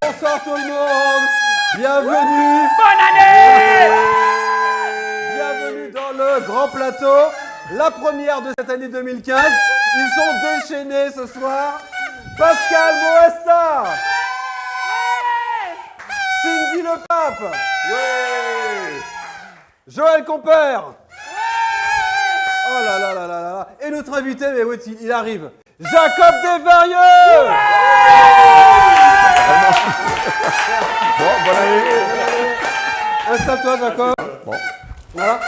Bonsoir tout le monde. Bienvenue. Bonne année. Bienvenue dans le grand plateau. La première de cette année 2015. Ils sont déchaînés ce soir. Pascal Moesta. Cindy Le Pape. Ouais. Joël Compère. Oh là là là là là. Et notre invité, mais oui, il arrive. Jacob Desvarieux. Bon, bonne année. Installe-toi, Jacob. Bon. Voilà.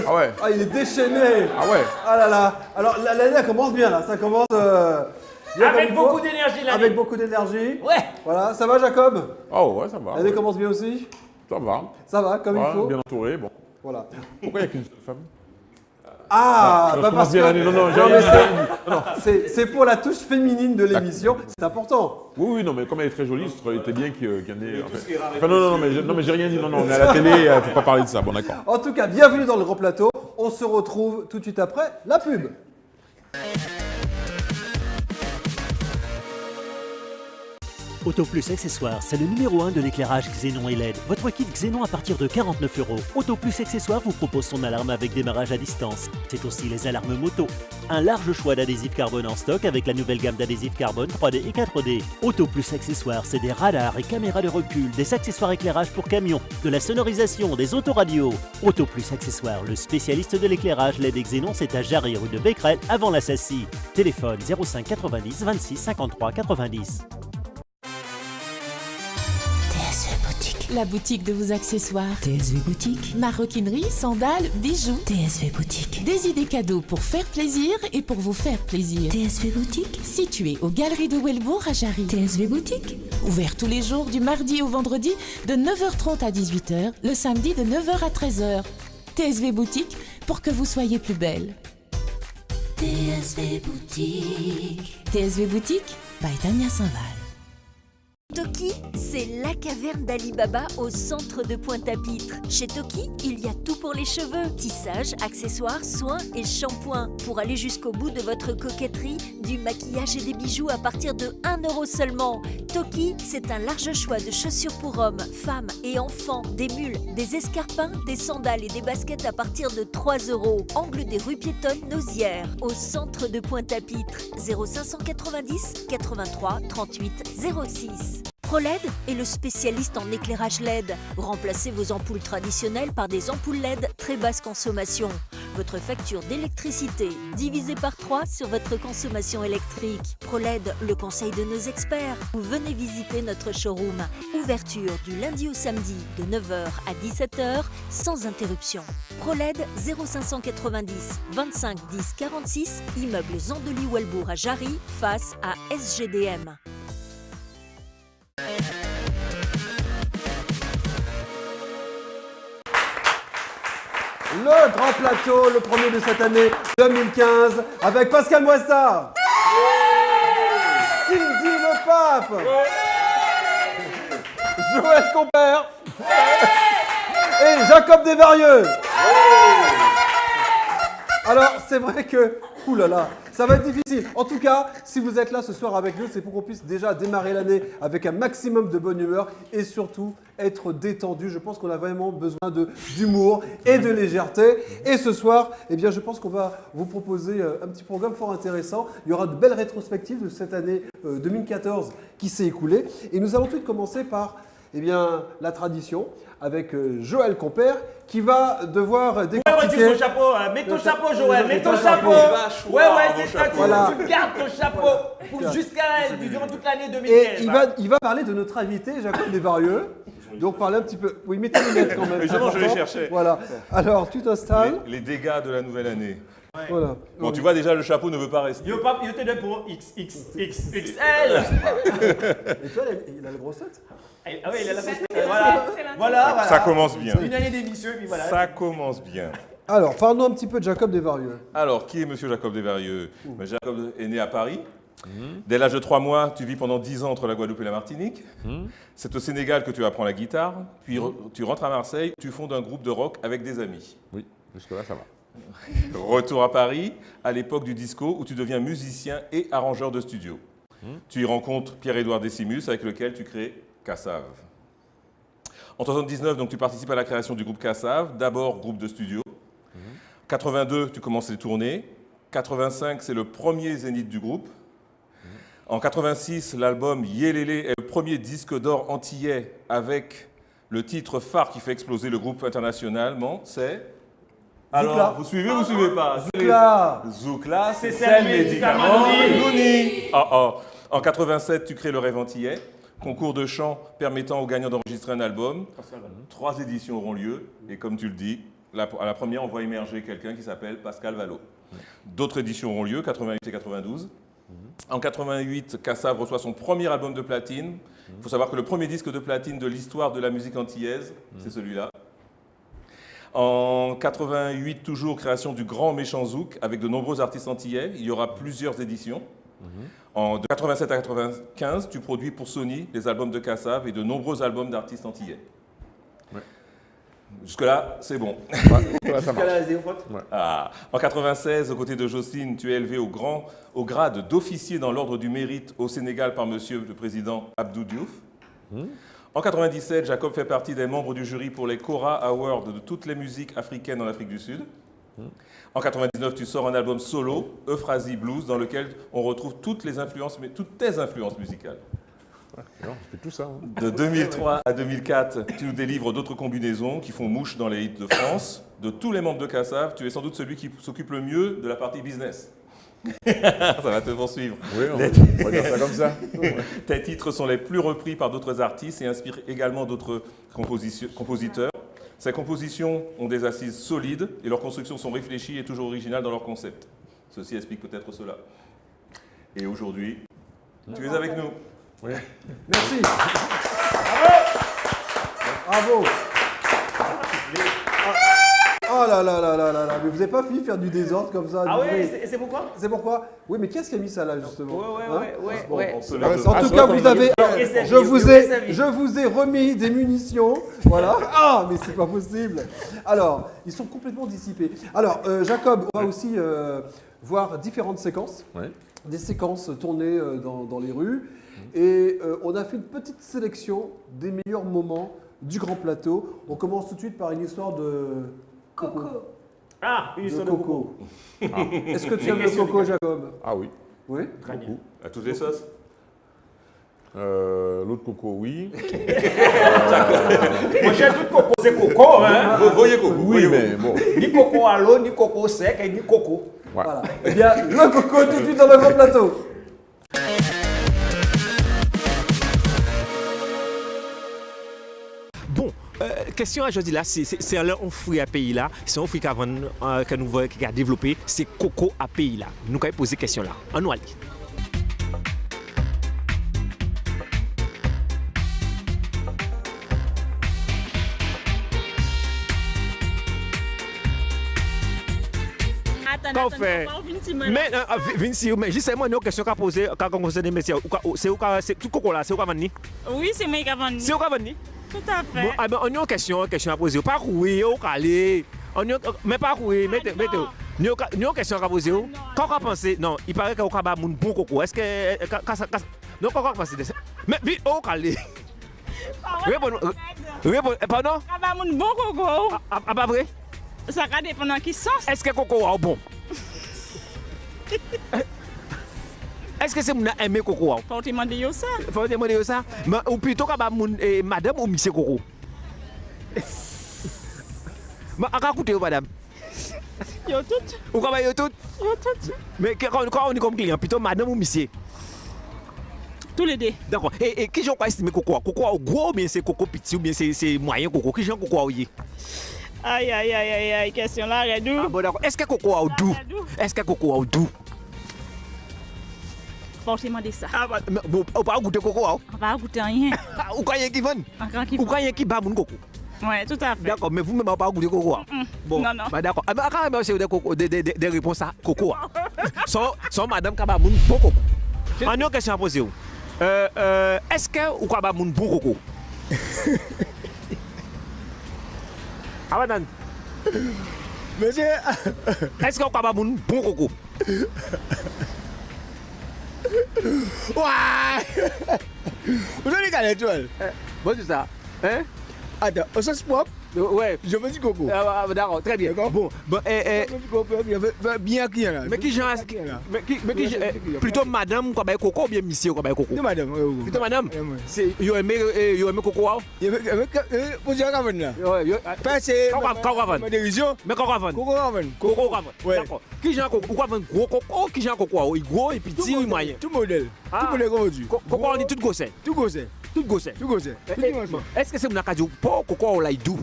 Ah ouais. Ah, il est déchaîné. Ah ouais. Ah là là. Alors, l'année, elle commence bien, là. Ça commence bien Avec comme il beaucoup faut. d'énergie, l'année. Avec beaucoup d'énergie. Ouais. Voilà. Ça va, Jacob? Oh ouais, ça va. L'année Ouais. commence bien aussi? Ça va. Ça va, comme Voilà, il faut. bien entouré, bon. Voilà. Pourquoi il n'y a qu'une seule femme? Ah, je bah commence parce bien que... l'année. Non, non, j'ai Non, rien mais dit. c'est pour la touche féminine de l'émission. C'est important. Oui, oui, non, mais comme elle est très jolie, ça aurait été bien qu'il y en ait. Enfin, non, mais j'ai rien dit. Non, non, on est à la télé, il ne faut pas parler de ça. Bon, d'accord. En tout cas, bienvenue dans le grand plateau. On se retrouve tout de suite après la pub. Autoplus Accessoires, c'est le numéro 1 de l'éclairage Xénon et LED. Votre kit Xénon à partir de 49 €. Autoplus Accessoires vous propose son alarme avec démarrage à distance. C'est aussi les alarmes moto. Un large choix d'adhésifs carbone en stock avec la nouvelle gamme d'adhésifs carbone 3D et 4D. Autoplus Accessoires, c'est des radars et caméras de recul, des accessoires éclairage pour camions, de la sonorisation, des autoradios. Autoplus Accessoires, le spécialiste de l'éclairage LED et Xénon, c'est à Jarry, rue de Becquerel, avant la Sassie. Téléphone 05 90 26 53 90. La boutique de vos accessoires. TSV Boutique. Maroquinerie, sandales, bijoux. TSV Boutique. Des idées cadeaux pour faire plaisir et pour vous faire plaisir. TSV Boutique. Situé aux Galeries de Welbourg à Jarry. TSV Boutique. Ouvert tous les jours du mardi au vendredi de 9h30 à 18h, le samedi de 9h à 13h. TSV Boutique pour que vous soyez plus belle. TSV Boutique. TSV Boutique, by Tania Saint-Val. Toki, c'est la caverne d'Ali Baba au centre de Pointe-à-Pitre. Chez Toki, il y a tout pour les cheveux. Tissage, accessoires, soins et shampoing. Pour aller jusqu'au bout de votre coquetterie, du maquillage et des bijoux à partir de 1 € seulement. Toki, c'est un large choix de chaussures pour hommes, femmes et enfants. Des mules, des escarpins, des sandales et des baskets à partir de 3 €. Angle des rues piétonnes Nausière, au centre de Pointe-à-Pitre. 0590 83 38 06. ProLED est le spécialiste en éclairage LED. Remplacez vos ampoules traditionnelles par des ampoules LED très basse consommation. Votre facture d'électricité divisée par 3 sur votre consommation électrique. ProLED, le conseil de nos experts. Vous venez visiter notre showroom. Ouverture du lundi au samedi de 9h à 17h sans interruption. ProLED 0590 25 10 46, immeuble Zandely-Welbourg à Jarry, face à SGDM. Le grand plateau, le premier de cette année 2015, avec Pascal Moesta, Cindy Le Pape, Joël Compère et Jacob Desvarieux. Alors, c'est vrai que, oulala, Ça va être difficile. En tout cas, si vous êtes là ce soir avec nous, c'est pour qu'on puisse déjà démarrer l'année avec un maximum de bonne humeur et surtout être détendu. Je pense qu'on a vraiment besoin d'humour et de légèreté. Et ce soir, eh bien, je pense qu'on va vous proposer un petit programme fort intéressant. Il y aura de belles rétrospectives de cette année 2014 qui s'est écoulée. Et nous allons tout de suite commencer par eh bien, la tradition avec Joël Compère qui va devoir décortiquer... Ouais, ton chapeau, mets ton chapeau Joël, mets ton chapeau. Ouais, c'est ça, Voilà. tu gardes ton chapeau durant toute l'année 2015. Et il va parler de notre invité, Jacob Desvarieux. Donc parler un petit peu... Oui, mets tes lunettes quand même. Justement, je les important. cherchais. Voilà. Alors, tu t'installes. Les dégâts de la nouvelle année. Ouais. Voilà. Bon, tu vois déjà, le chapeau ne veut pas rester. Yo te donne pour XXXXL. Et toi, il a le gros set. Ah ouais, il a la voilà. Ça commence bien. Une année d'émission, et puis voilà. Ça commence bien. Alors, parle-nous un petit peu de Jacob Desvarieux. Alors, qui est monsieur Jacob Desvarieux? Jacob est né à Paris. Dès l'âge de 3 mois, tu vis pendant 10 ans entre la Guadeloupe et la Martinique. C'est au Sénégal que tu apprends la guitare. Puis tu rentres à Marseille, tu fondes un groupe de rock avec des amis. Oui, jusque-là, ça va. Retour à Paris, à l'époque du disco, où tu deviens musicien et arrangeur de studio. Tu y rencontres Pierre-Édouard Décimus, avec lequel tu crées Kassav. En 1979, donc, tu participes à la création du groupe Kassav, d'abord groupe de studio. 82, tu commences les tournées. 85, c'est le premier zénith du groupe. En 86, l'album Yélélé est le premier disque d'or antillais avec le titre phare qui fait exploser le groupe internationalement, c'est... Alors, vous suivez ou vous suivez pas? Zoukla. Zoukla, c'est C'est celle celle médicament médicament Nouni. En 87, tu crées le Rêve antillais, concours de chant permettant aux gagnants d'enregistrer un album. 3 éditions auront lieu et comme tu le dis, à la première, on voit émerger quelqu'un qui s'appelle Pascal Vallot. D'autres éditions auront lieu, 88 et 92. En 88, Kassav reçoit son premier album de platine. Il faut savoir que le premier disque de platine de l'histoire de la musique antillaise, c'est celui-là. En 88, toujours création du Grand Méchant Zouk avec de nombreux artistes antillais. Il y aura plusieurs éditions. De 87 à 95, tu produis pour Sony les albums de Kassav et de nombreux albums d'artistes antillais. Ouais. Jusque-là, c'est bon. Là, ça marche. En 96, aux côtés de Jocelyne, tu es élevé au grade d'officier dans l'ordre du mérite au Sénégal par monsieur le président Abdou Diouf. En 97, Jacob fait partie des membres du jury pour les Cora Awards de toutes les musiques africaines en Afrique du Sud. En 99, tu sors un album solo, Euphrasie Blues, dans lequel on retrouve toutes tes influences musicales. Non, je fais tout ça. Hein. De 2003 à 2004, tu nous délivres d'autres combinaisons qui font mouche dans les hits de France. De tous les membres de Kassav, tu es sans doute celui qui s'occupe le mieux de la partie business. Ça va te poursuivre. Oui, on va dire ça comme ça. Tes titres sont les plus repris par d'autres artistes et inspirent également d'autres compositeurs. Ces compositions ont des assises solides et leurs constructions sont réfléchies et toujours originales dans leur concept. Ceci explique peut-être cela. Et aujourd'hui, tu es avec nous. Oui. Merci. Bravo. Oh là là là là là là, mais vous n'avez pas fini de faire du désordre comme ça. Ah du bruit. ouais, c'est pourquoi? C'est pourquoi? Oui, mais qu'est-ce qui a mis ça là justement? Ouais. On se Ah, lève. En tout cas, vous avez, Essayez, je vous ai remis des munitions, voilà. Ah, mais c'est pas possible. Alors, ils sont complètement dissipés. Alors, Jacob, on va aussi voir différentes séquences, Ouais. des séquences tournées dans les rues, et on a fait une petite sélection des meilleurs moments du Grand Plateau. On commence tout de suite par une histoire de Coco. Ah, une De histoire de Coco. Est-ce que tu aimes le Coco, Jacob? Ah oui. Oui. Très bien. À toutes les sauces. L'autre coco, oui. Moi, j'ai tout coco, c'est coco, hein. Vous voyez Coco. Oui, mais bon. Ni coco à l'eau, ni coco sec, et ni coco. Ouais. Voilà. Eh bien, le Coco tout de suite dans le Grand Plateau. Bon, question aujourd'hui là, c'est un fruit à pays là, c'est un fruit que nous voyons qui a développé, c'est coco à pays là. Nous allons poser question là. On nous allons. Qu'on fait? Mais Vinci, mais justement, une question qu'a posée quand on concerne les métiers, c'est tout coco là, c'est où venir? Oui, c'est moi qui venir. C'est où venir? Tout à fait. Bon, on a une question à poser. Pas rouiller, au calé. Mais pas rouiller, mettez. Nous avons une question à poser. Quand on pense, non, il paraît qu'on a un bon coco. Est-ce que. Non, quand on pense. Mais, vite, oh, calé. Réponds, pardon? Ah, mon bon coco. Ah, pas vrai? Ça va dépendre de qui sens. Est-ce que coco est bon? Est-ce que c'est mon aimé coco? Faut te demander ça. Faut te demander ça. Ou plutôt que madame ou monsieur coco? Mais à quoi coûte madame? Yo tout. Ou comment yo tout? Yo tout. Mais quand on est comme client, plutôt madame ou monsieur? Tous les deux. D'accord. Et qui j'en estime coco? Coco gros ou bien c'est coco petit ou bien c'est moyen coco? Qui j'en coco est? Aïe, question là, Redou. Ah bon d'accord. Est-ce que coco est doux? Est-ce que coco est doux? Faut te demander ça. Ah bah, on va goûter coco. On va goûter rien. Ou croyez qui vend? Ou croyez qui bat mon coco? Ouais, tout à fait. D'accord, mais vous-même, on pas goûter coco. Bon, non. Bah, d'accord. Ah, mais quand même, c'est des réponses à coco. Sans madame qui a bon coco. On a une question à poser. Est-ce que vous avez un bon coco? Ah, madame. Monsieur. Est-ce que vous avez un bon coco? Ouais. Vous avez gagné l'étoile. Bon, c'est ça. Hein? Attends, au sens propre. Ouais. Je veux du coco. D'accord, très bien. Bon, bien qui est là. Mais qui genre. Plutôt madame qui a coco ou bien monsieur qui a coco? Non, madame. Plutôt madame. C'est yo aimé coco? Vous avez gagné là. Pas c'est. Ma dérision. Mais coco avant. Coco avant. Coco avant. D'accord. Qui genre coco? Ou avant gros coco? Qui genre coco? Il gros et petit ou moyen? Tout modèle. Tout modèle aujourd'hui. Coco on dit tout gossé. Tout gossé. Tout gossé. Tout gossé. Est-ce que c'est mon acadie pour coco ou là doux?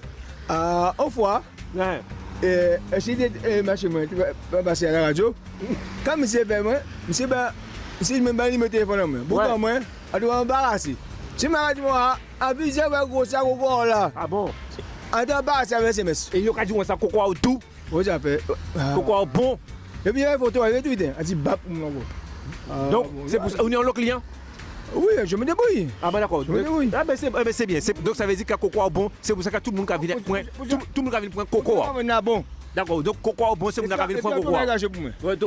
Une fois, j'ai dit, machin, tu vas passer à la radio. Quand monsieur fait moi, monsieur me banni mon téléphone à moi. Pourquoi moi? Je dois embarrasser. Si ma radio a avisé avec gros sac coco là. Ah bon? On doit embarrasser avec SMS. Et il y a dit ça coco ou doux? Oui, ça fait. Coco bon. Et puis il y a une photo avec Twitter. Elle dit bap pour moi. Donc, c'est pour ça. On est en le client? Oui, je me débrouille. Ah ben d'accord. Oui. Ah ben c'est bien. Donc ça veut dire que coco est bon. C'est pour ça que tout le monde a vu le point. Tout le monde a vu le point coco. Bon. D'accord. Donc coco est bon, c'est pour ça qu'on a vu le point coco.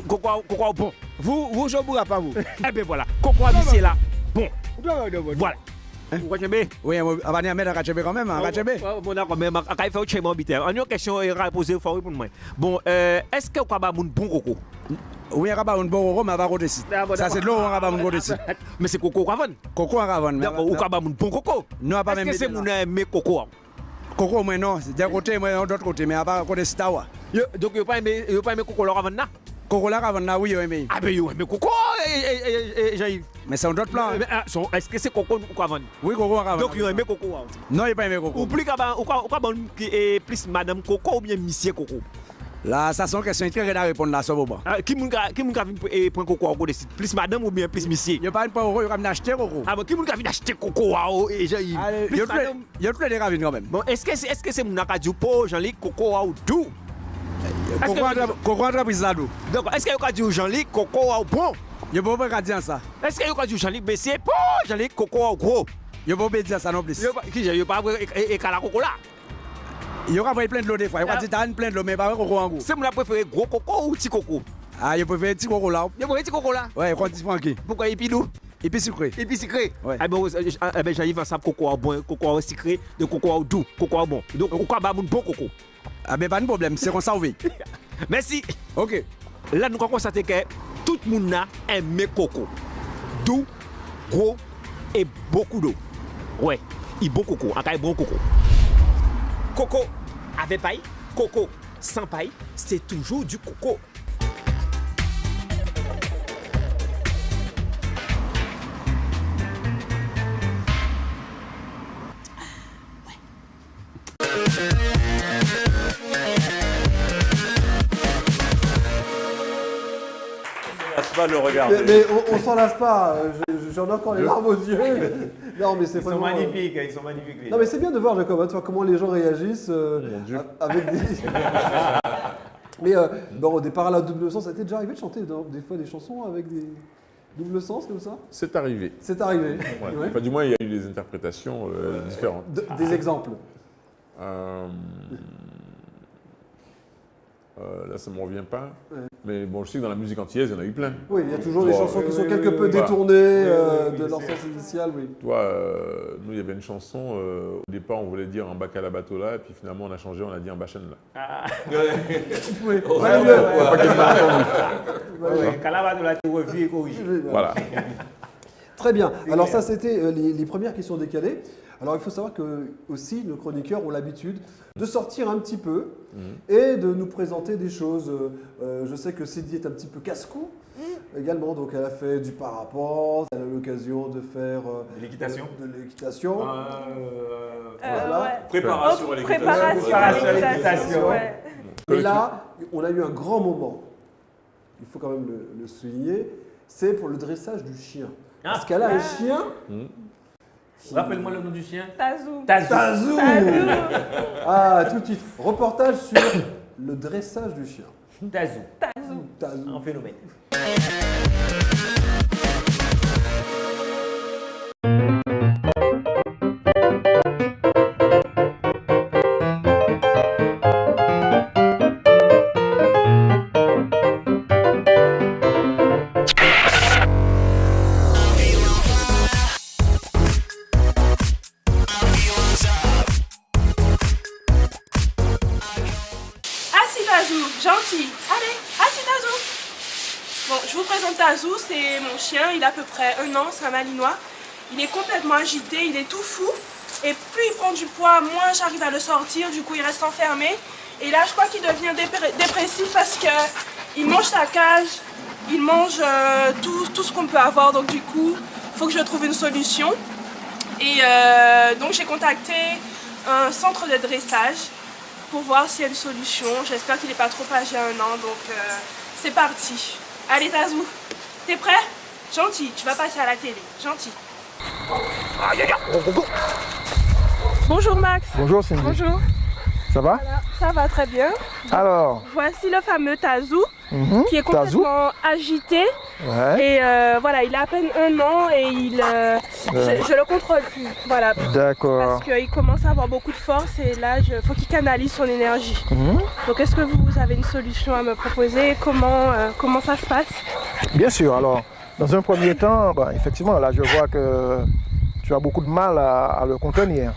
Coco est bon. Vous je ne pourrai pas vous. Eh ben voilà. Coco est ici là. Bon. Voilà. Vous voyez? Oui, on va venir mettre à Kachebe quand même. Bon d'accord. Mais quand il fait au chez mon habitaire. On a une question à poser pour moi. Bon, est-ce que vous avez un bon coco? Oui, on a un bon coco, mais on va côté ici. Ça c'est de l'eau, on va côté ici. Mais c'est coco avant. Coco avant. D'accord. Ou avez un bon coco? Non, pas même. Est-ce que c'est mon aimé coco? Coco, moi non. D'un côté, moi de l'autre côté, mais à part côté Stawa. Donc vous pas aimé coco là avant là? Coco là avant là, oui, oui. Ah ben vous aimez coco, Jean-Yves. Mais c'est un autre plan. Est-ce que c'est coco ou avant? Oui, coco avant. Donc vous aimez coco? Non, il pas aimé coco. Ou plus madame coco ou bien monsieur coco? Là, ça sont questions très à répondre là, ça va pas. Qui m'a vu point coco au dessus? Plus madame ou bien plus monsieur? Il n'y a pas une point coco, il va acheter coco. Ah bon, qui m'a vu acheter coco et Jean-Yves? Il y a plein de ravines quand même. Bon, est-ce que c'est mon acadie pour Jean-Luc coco ou tout? Coco entreprise là d'où? Donc, est-ce que vous avez dit Jean-Luc coco ou bon? Il ne peut pas dire ça. Est-ce que vous avez dit Jean-Luc Bessier pour Jean-Luc coco ou gros? Il ne peut pas dire ça non plus. Qui j'ai pas et la coco là? Il y aura plein de l'eau des fois. Il y aura plein de l'eau, mais pas coco en gros. C'est mon préféré gros coco ou petit coco? Ah, il préfère petit coco là. Il préfère petit coco là? Ouais, quand tu prends qui? Pourquoi il pile où? Et puis sucré. Et puis sucré? Ouais. Ah ben Jean-Yves ça coco bon, coco sucré, de coco doux, coco bon. Donc coco ba bon coco. Ah ben pas de problème, c'est comme ça oui. Merci. OK. Là nous constatons que tout le monde aime coco. Doux, gros et beaucoup d'eau. Ouais, il bon coco, un bon coco. Coco avec paille, coco sans paille, c'est toujours du coco. Pas de le regarder. Mais on s'en lasse pas. J'en ai encore les larmes aux yeux. Non, mais c'est vraiment. Ils sont magnifiques. Non, mais c'est bien de voir, Jacob, tu vois comment les gens réagissent avec des. Mais bon, au départ, à la double sens, ça t'est déjà arrivé de chanter des fois des chansons avec des doubles sens comme ça? C'est arrivé. C'est arrivé. Ouais. Ouais. Enfin, du moins, il y a eu des interprétations différentes. Des exemples. Là, ça ne me revient pas. Ouais. Mais bon, je sais que dans la musique antillaise, il y en a eu plein. Oui, il y a toujours des chansons qui sont quelque peu détournées de leur sens initial, oui. Toi, nous, il y avait une chanson, au départ, on voulait dire un bac à la bateau là, et puis finalement, on a changé, on a dit un bachène là. Ah. Oui. Voilà. Très bien. Alors ça, c'était les premières qui sont décalées. Alors il faut savoir que aussi nos chroniqueurs ont l'habitude de sortir un petit peu et de nous présenter des choses. Je sais que Cindy est un petit peu casse-cou également, donc elle a fait du parapente, elle a eu l'occasion de faire de l'équitation. Voilà. Ouais. Préparation à l'équitation. Préparation à l'équitation. Ouais. Et là, on a eu un grand moment. Il faut quand même le souligner. C'est pour le dressage du chien. Parce qu'elle a un chien. Rappelle-moi le nom du chien. Tazou. Tazou. Ah, tout de suite. Reportage sur le dressage du chien. Tazou. Un phénomène. Gentil. Allez, assis Tazou. Bon, je vous présente Tazou, c'est mon chien, il a à peu près 1 an, c'est un malinois. Il est complètement agité, il est tout fou. Et plus il prend du poids, moins j'arrive à le sortir, du coup il reste enfermé. Et là, je crois qu'il devient dépressif parce qu'il mange sa cage, il mange tout ce qu'on peut avoir. Donc du coup, il faut que je trouve une solution. Et donc j'ai contacté un centre de dressage pour voir s'il y a une solution. J'espère qu'il n'est pas trop âgé à 1 an, donc c'est parti. Allez Tazou, t'es prêt? Gentil, tu vas passer à la télé, gentil. Bonjour Max. Bonjour Cindy. Bonjour. Ça va? Voilà, ça va très bien. Alors. Voici le fameux Tazou, qui est complètement agité. Ouais. Et voilà, il a à peine 1 an et je le contrôle plus. Voilà. D'accord. Parce qu'il commence à avoir beaucoup de force et là, il faut qu'il canalise son énergie. Donc est-ce que vous avez une solution à me proposer? Comment ça se passe? Bien sûr. Alors, dans un premier temps, effectivement, là, je vois que tu as beaucoup de mal à le contenir.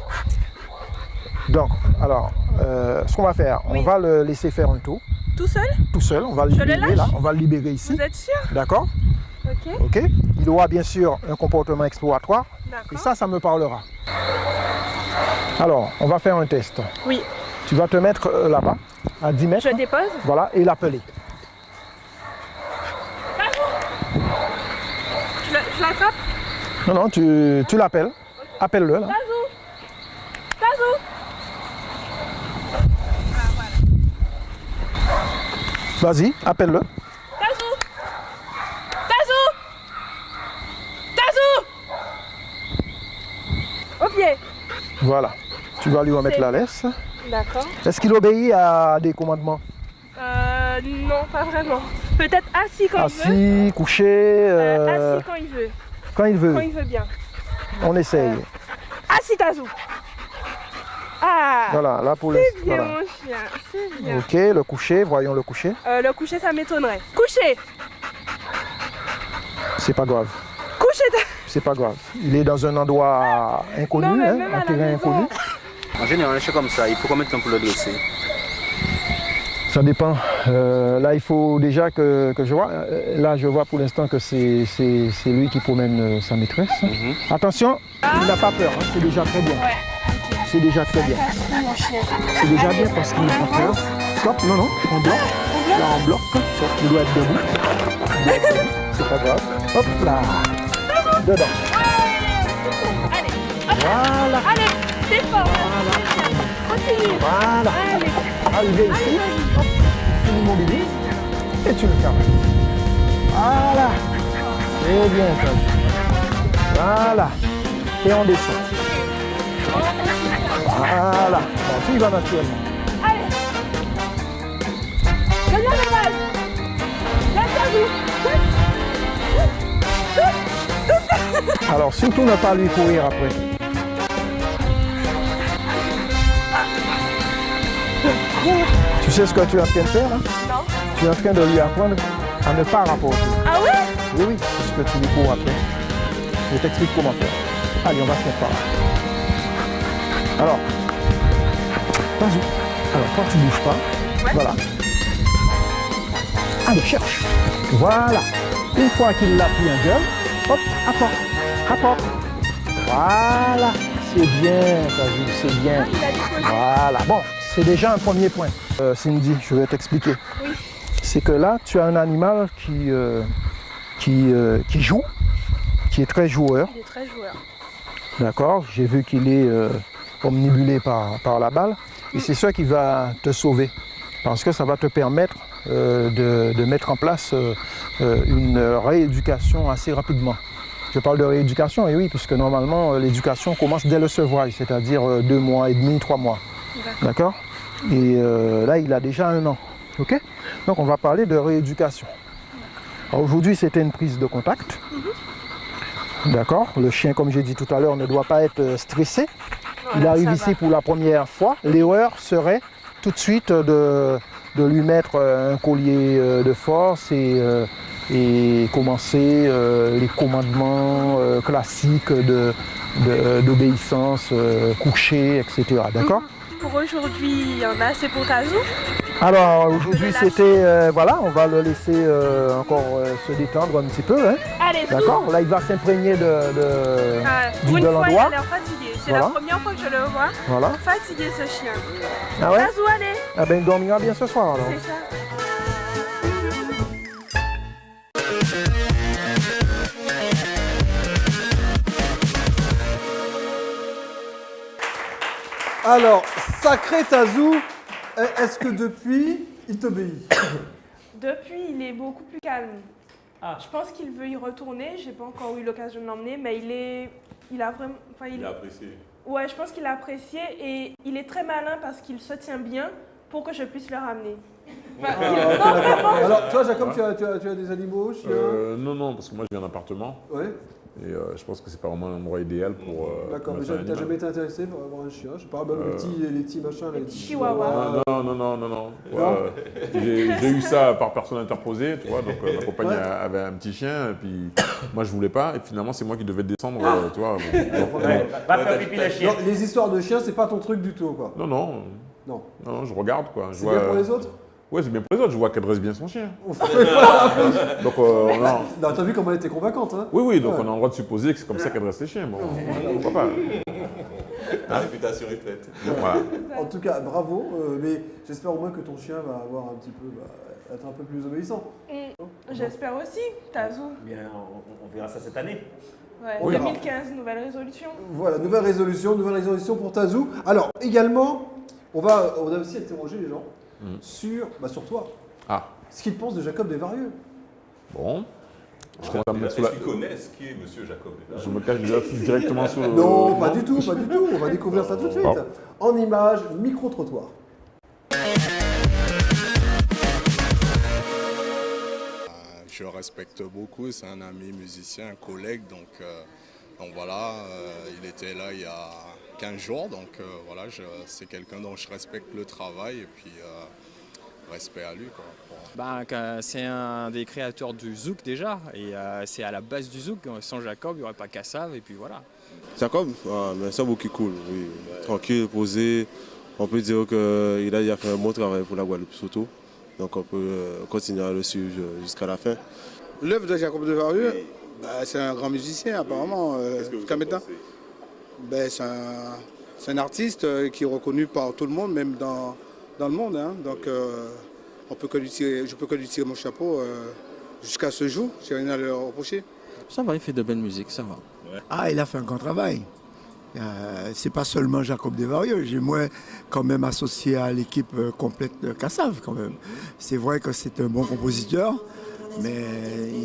Donc, alors, ce qu'on va faire, on va le laisser faire un tour. Tout seul? Tout seul, on va le libérer là, on va le libérer ici. Vous êtes sûr? D'accord? Ok. Ok. Il aura bien sûr un comportement exploratoire. D'accord. Et ça me parlera. Alors, on va faire un test. Oui. Tu vas te mettre là-bas, à 10 mètres. Je dépose? Voilà, et l'appeler. Je l'attrape? Non, tu l'appelles. Okay. Appelle-le là. Tazou! Ah, voilà. Vas-y, appelle-le. Tazou! Au pied. Voilà. Tu vas lui remettre la laisse. D'accord. Est-ce qu'il obéit à des commandements? Non, pas vraiment. Peut-être assis quand il veut. Assis, couché. Assis quand il veut. Quand il veut. Quand il veut bien. On essaye. Assis Tazou. Ah. Voilà, là pour le. C'est bien voilà. mon chien, c'est bien. Ok, le coucher, voyons le coucher. Le coucher, ça m'étonnerait. Coucher. C'est pas grave. Coucher. C'est pas grave. Il est dans un endroit inconnu, non, un terrain inconnu. En général, un chien comme ça, il faut combien de temps pour le dresser? Ça dépend. Là, il faut déjà que je vois. Là, je vois pour l'instant que c'est lui qui promène sa maîtresse. Attention, il n'a pas peur. Hein. C'est déjà très bien. Ouais. C'est déjà très bien. C'est déjà bien parce qu'il n'a pas peur. Stop, non, on bloque. Là, on bloque. Il doit être debout. C'est pas grave. Hop là. Dedans. Allez. Voilà. Allez, c'est fort. Voilà. Continue. Voilà. Allez. Arrivé ici. Hop. Tu l'immobilises et tu le caresses. Voilà. C'est bien, Tazou. Voilà. Et on descend. Voilà. Bon, tu y vas naturellement. Allez. Viens le bal. Viens Tazou. Alors, surtout ne pas lui courir après. Tu sais ce que tu es en train de faire là? Non. Tu es en train de lui apprendre à ne pas rapporter. Ah ouais? Oui, oui, c'est ce que tu lui cours après. Je t'explique comment faire. Allez, on va se mettre par là. Alors, vas-y. Alors, toi, tu ne bouges pas. Ouais. Voilà. Allez, cherche. Voilà. Une fois qu'il l'a pris en gueule, hop, apporte. Apporte. Voilà. C'est bien, Tazou, c'est bien. Voilà. Bon, c'est déjà un premier point. Cindy, je vais t'expliquer. Oui. C'est que là, tu as un animal qui joue, qui est très joueur. Il est très joueur. D'accord, j'ai vu qu'il est omnibulé par la balle. Et c'est ça qui va te sauver. Parce que ça va te permettre de mettre en place une rééducation assez rapidement. Je parle de rééducation, et oui, puisque normalement l'éducation commence dès le sevrage, c'est-à-dire 2 mois et demi, 3 mois. D'accord. Et là, il a déjà 1 an. OK? Donc on va parler de rééducation. Aujourd'hui, c'était une prise de contact. D'accord? Le chien, comme j'ai dit tout à l'heure, ne doit pas être stressé. Il arrive ici pour la première fois. L'erreur serait tout de suite de lui mettre un collier de force et commencer les commandements classiques d'obéissance, coucher, etc. D'accord? Pour aujourd'hui, il y en a assez pour Tazou. Alors aujourd'hui c'était, voilà, on va le laisser encore se détendre un petit peu. Hein. Allez, d'accord. Là il va s'imprégner de pour une fois, il l'endroit. a l'air fatigué. C'est Voilà. la première fois que je le vois. Voilà. Fatigué ce chien. Ah ouais? Tazou, allez. Ah ben il dormira bien ce soir alors. C'est ça. Alors, sacré Tazou, est-ce que depuis, il t'obéit? Depuis, il est beaucoup plus calme. Je pense qu'il veut y retourner. J'ai pas encore eu l'occasion de l'emmener, mais il a vraiment. Enfin, Il a apprécié. Ouais, je pense qu'il a apprécié et il est très malin parce qu'il se tient bien pour que je puisse le ramener. Enfin, non, vraiment. Alors, toi, Jacob, tu as des animaux, chiens? Non, parce que moi, je viens d'un appartement. Ouais. Et je pense que c'est pas vraiment l'endroit idéal pour. D'accord, mais t'as jamais été intéressé par avoir un chien? Je sais pas, même les petits machins, les petits chihuahuas. Non. J'ai eu ça par personne interposée, tu vois. Donc ma compagne avait un petit chien, et puis moi je voulais pas, et finalement c'est moi qui devais descendre, tu vois. Va faire pipi le chien. Non, les histoires de chiens, c'est pas ton truc du tout, quoi. Non, je regarde quoi. C'est bien pour les autres? Ouais, c'est bien pour les autres, je vois qu'elle dresse bien son chien. Donc, non, t'as vu comment elle était convaincante, hein? Oui, donc on a le droit de supposer que c'est comme ça qu'elle dresse les chiens. Bon, pourquoi pas? La réputation est faite. Voilà. En tout cas, bravo, mais j'espère au moins que ton chien va avoir un petit peu, être un peu plus obéissant. J'espère aussi, Tazou. Bien, on verra ça cette année. Ouais, Oui. 2015, nouvelle résolution. Voilà, nouvelle résolution pour Tazou. Alors, également, on a aussi interrogé les gens sur toi. Ce qu'ils pensent de Jacob Desvarieux. Bon. Est-ce qu'ils connaissent qui est Monsieur Jacob Desvarieux? Je me cache directement sur le... Non, pas du tout. On va découvrir ça tout de suite. En image, micro-trottoir. Je le respecte beaucoup, c'est un ami musicien, un collègue, donc voilà, il était là il y a 15 jours, donc voilà, c'est quelqu'un dont je respecte le travail et puis respect à lui, quoi. C'est un des créateurs du zouk déjà, et c'est à la base du zouk. Sans Jacob, il n'y aurait pas Kassav, et puis voilà. Jacob, c'est beaucoup qui cool, oui. Tranquille, posé. On peut dire qu'il a fait un bon travail pour la Guadeloupe surtout. Donc on peut continuer à le suivre jusqu'à la fin. L'œuvre de Jacob Desvarieux, c'est un grand musicien apparemment. Jusqu'à maintenant, c'est un artiste qui est reconnu par tout le monde, même dans le monde. Hein. Donc je peux que lui tirer mon chapeau jusqu'à ce jour. J'ai rien à le reprocher. Ça va, il fait de belle musique, ça va. Ah, il a fait un grand travail. C'est pas seulement Jacob Desvarieux, j'ai moi quand même associé à l'équipe complète de Kassav quand même. C'est vrai que c'est un bon compositeur, mais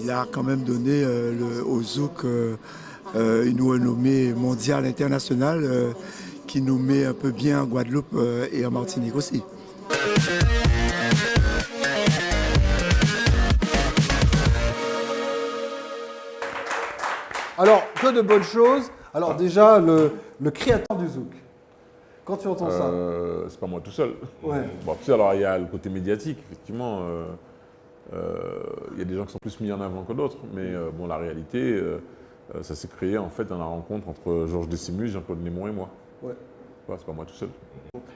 il a quand même donné au zouk une renommée mondiale, internationale, qui nous met un peu bien en Guadeloupe et en Martinique aussi. Alors, que de bonnes choses. Alors déjà, le créateur du zouk. Quand tu entends ça. C'est pas moi tout seul. Ouais. Bon, tu sais, alors il y a le côté médiatique, effectivement. Il y a des gens qui sont plus mis en avant que d'autres, mais bon, la réalité, ça s'est créé en fait dans la rencontre entre Georges Décimus, Jean-Claude Némon et moi. Ouais. C'est pas moi tout seul.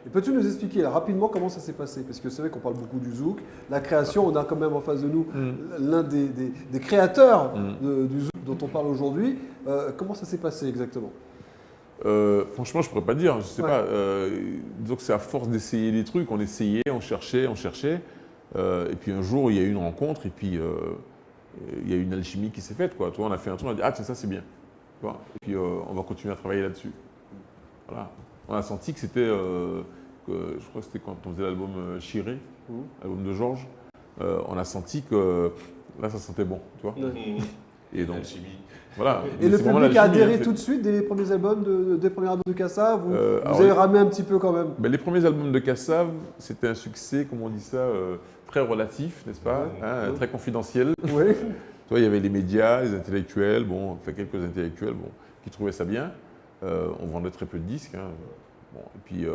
Et peux-tu nous expliquer là, rapidement comment ça s'est passé? Parce que c'est vrai qu'on parle beaucoup du zouk. La création, on a quand même en face de nous l'un des créateurs du zouk dont on parle aujourd'hui. Comment ça s'est passé exactement? Franchement, je pourrais pas dire. Je sais pas. Disons que c'est à force d'essayer des trucs. On essayait, on cherchait. Et puis un jour, il y a eu une rencontre et puis il y a eu une alchimie qui s'est faite, quoi. Toi, on a fait un truc, on a dit ah tiens, ça c'est bien. Tu vois, et puis on va continuer à travailler là-dessus. Voilà. On a senti que c'était, je crois que c'était quand on faisait l'album Chiré, l'album de Georges. On a senti que là, ça sentait bon, tu vois. Et donc, voilà. Et le public a adhéré tout de suite dès les premiers albums, des premiers albums de Kassav. Vous avez ramé un petit peu quand même. Ben, les premiers albums de Kassav, c'était un succès, comment on dit ça, très relatif, n'est-ce pas, très confidentiel. Oui. Tu vois, il y avait les médias, les intellectuels, bon, enfin quelques intellectuels, bon, qui trouvaient ça bien. On vendait très peu de disques. Hein. Bon, et puis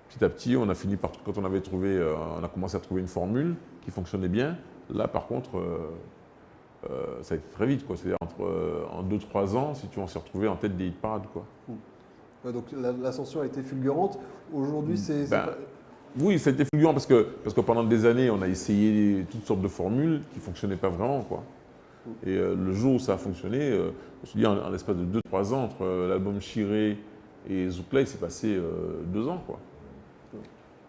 petit à petit, on a fini par, quand on avait trouvé, on a commencé à trouver une formule qui fonctionnait bien. Là, par contre, ça a été très vite, quoi. C'est-à-dire en 2-3 ans, si tu on s'est retrouvé en tête des hit parades, quoi. Ouais, donc l'ascension a été fulgurante. Aujourd'hui, oui, ça a été fulgurant parce que pendant des années, on a essayé toutes sortes de formules qui ne fonctionnaient pas vraiment, quoi. Et le jour où ça a fonctionné, je me suis dit, en l'espace de 2-3 ans, entre l'album Chiré et Zoukla, il s'est passé 2 ans, quoi.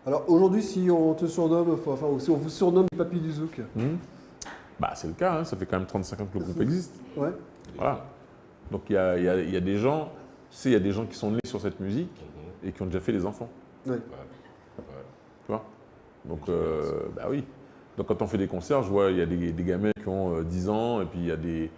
Alors aujourd'hui, si on te surnomme, enfin, si on vous surnomme le papy du zouk, bah, c'est le cas, hein. Ça fait quand même 35 ans que le groupe existe. Ouais. Voilà. Donc il y a des gens, tu sais, il y a des gens qui sont nés sur cette musique et qui ont déjà fait des enfants. Ouais. Tu vois? Donc, bah oui. Donc quand on fait des concerts, je vois, il y a des gamins qui ont 10 ans et puis il y a des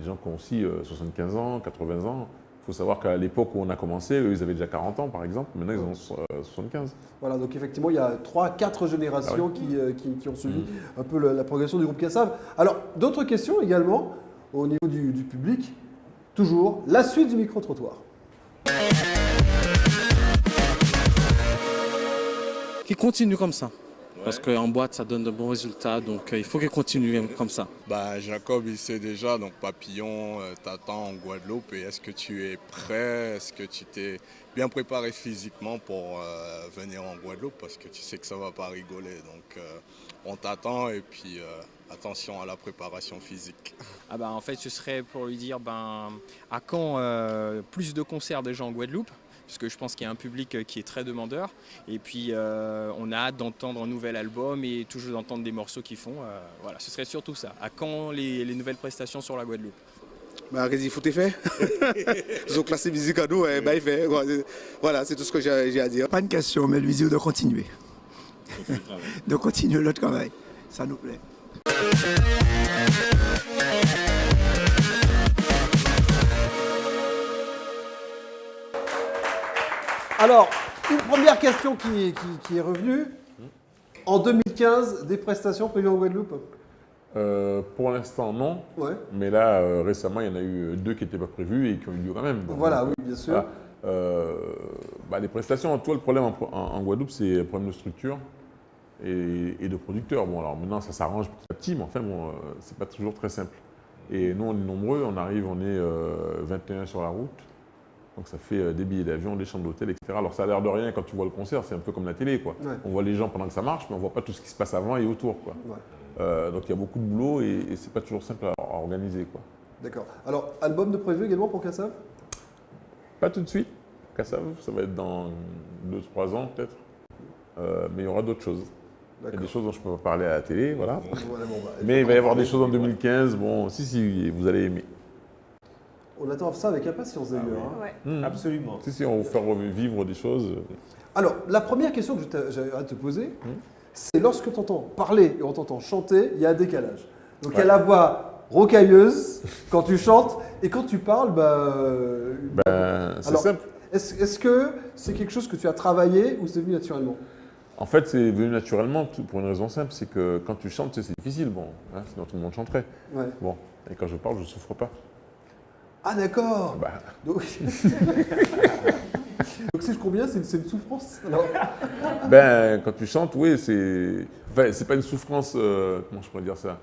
gens qui ont aussi 75 ans, 80 ans. Il faut savoir qu'à l'époque où on a commencé, eux, ils avaient déjà 40 ans, par exemple. Maintenant, ils ont 75. Voilà, donc effectivement, il y a 3-4 générations qui ont suivi un peu la progression du groupe Kassav. Alors, d'autres questions également au niveau du public. Toujours, la suite du micro-trottoir. Qui continue comme ça. Parce qu'en boîte, ça donne de bons résultats, donc il faut qu'il continue comme ça. Bah, Jacob, il sait déjà, donc Papillon t'attend en Guadeloupe. Et est-ce que tu es prêt? Est-ce que tu t'es bien préparé physiquement pour venir en Guadeloupe? Parce que tu sais que ça ne va pas rigoler. Donc on t'attend et puis attention à la préparation physique. Ah bah, en fait, ce serait pour lui dire à quand plus de concerts déjà en Guadeloupe? Parce que je pense qu'il y a un public qui est très demandeur. Et puis, on a hâte d'entendre un nouvel album et toujours d'entendre des morceaux qu'ils font. Voilà, ce serait surtout ça. À quand les nouvelles prestations sur la Guadeloupe? Bah, il faut te faire. Ils ont classé musique à nous, bah, il fait. Voilà, c'est tout ce que j'ai à dire. Pas une question, mais le visio de continuer. De continuer le travail. Ça nous plaît. Alors, une première question qui est revenue. En 2015, des prestations prévues en Guadeloupe? Pour l'instant, non. Ouais. Mais là, récemment, il y en a eu 2 qui n'étaient pas prévues et qui ont eu lieu quand même. Voilà, oui, bien sûr. Voilà. Les prestations, toi, le problème en Guadeloupe, c'est le problème de structure et de producteurs. Bon, alors maintenant, ça s'arrange petit à petit, mais enfin, bon, c'est pas toujours très simple. Et nous, on est nombreux, on est 21 sur la route. Donc ça fait des billets d'avion, des chambres d'hôtel, etc. Alors ça a l'air de rien quand tu vois le concert, c'est un peu comme la télé, quoi. Ouais. On voit les gens pendant que ça marche, mais on ne voit pas tout ce qui se passe avant et autour, quoi. Ouais. Donc il y a beaucoup de boulot et c'est pas toujours simple à organiser, quoi. D'accord. Alors, album de prévu également pour Kassav? Pas tout de suite. Kassav, ça va être dans 2-3 ans peut-être. Mais il y aura d'autres choses. Il y a des choses dont je ne peux pas parler à la télé, voilà. Mais il va y avoir des choses en 2015, bon, si, vous allez aimer. On attend ça avec impatience d'ailleurs. Ouais. Absolument. Si, on va vous faire revivre des choses. Alors, la première question que j'avais à te poser, c'est lorsque tu entends parler et on t'entend chanter, il y a un décalage. Donc, il y a la voix rocailleuse quand tu chantes et quand tu parles, c'est simple. Est-ce que c'est quelque chose que tu as travaillé ou c'est venu naturellement? En fait, c'est venu naturellement pour une raison simple, c'est que quand tu chantes, c'est difficile, bon, hein, sinon tout le monde chanterait. Ouais. Bon, et quand je parle, je ne souffre pas. Ah d'accord. Donc si je comprends bien, c'est une souffrance alors. Ben, quand tu chantes, oui, c'est... Enfin, c'est pas une souffrance, comment je pourrais dire ça?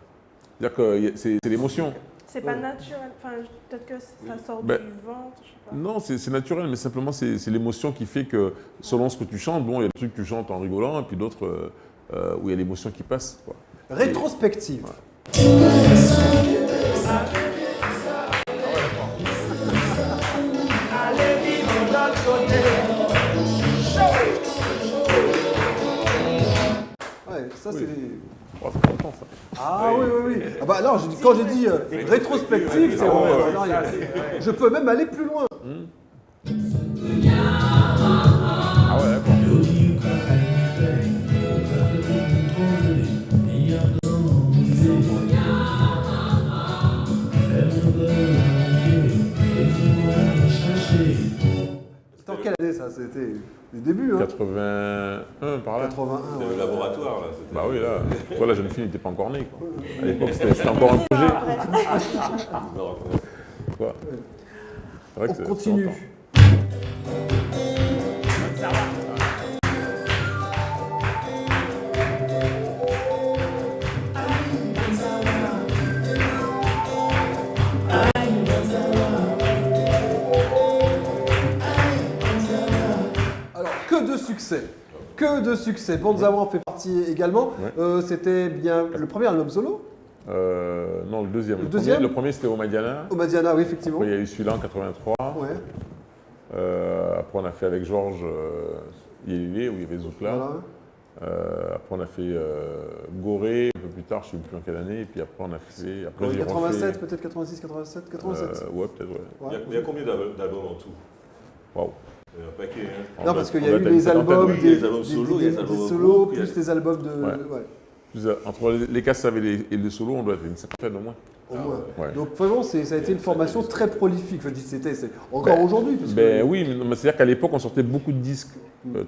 C'est-à-dire que c'est l'émotion. C'est pas naturel, enfin peut-être que ça sort Ben, du ventre, je sais pas. Non, c'est naturel, mais simplement c'est l'émotion qui fait que selon ce que tu chantes, bon, il y a des trucs que tu chantes en rigolant, et puis d'autres où il y a l'émotion qui passe, quoi. Rétrospective. Ouais, ça c'est... Oh, c'est content, ça. Ah oui. Ah bah alors, quand j'ai dit rétrospective, c'est vrai. Alors, je peux même aller plus loin. Ah ouais, d'accord. C'était en quelle année ça? C'était les débuts, hein? 81 par là. 81, C'était le laboratoire, là. Bah oui, là. Toi, la jeune fille n'était pas encore née, quoi. À l'époque, c'était encore un projet. Quoi. C'est vrai que On c'est continue. longtemps. Alors, que de succès. Que de succès. Bonzawa en fait partie également. C'était bien le premier album solo? Non, le deuxième. Le deuxième? Le premier, c'était Omadiana. Omadiana, oui, effectivement. Après, il y a eu celui-là en 83. Ouais. Après, on a fait avec Georges Yélilé, où il y avait Zoukla. Voilà. Après, on a fait Gorée, un peu plus tard, je ne sais plus en quelle année. Et puis après, on a fait... Après, j'ai 87, refait, peut-être 86, 87, 87. ouais, peut-être, ouais. Il y a combien d'albums en tout? Waouh. Il y en a un paquet, hein. Non, parce qu'il y a eu les albums, il y a les albums solos, il y a les des albums solos, groupes, il y a- plus les albums de... Ouais. ouais. Entre les cassaves et les solos, on doit être une cinquantaine au moins. Au moins. Ouais. Donc vraiment, ça a été une formation très prolifique. Je dis c'était, c'est encore aujourd'hui. Parce que... Oui, mais c'est-à-dire qu'à l'époque, on sortait beaucoup de disques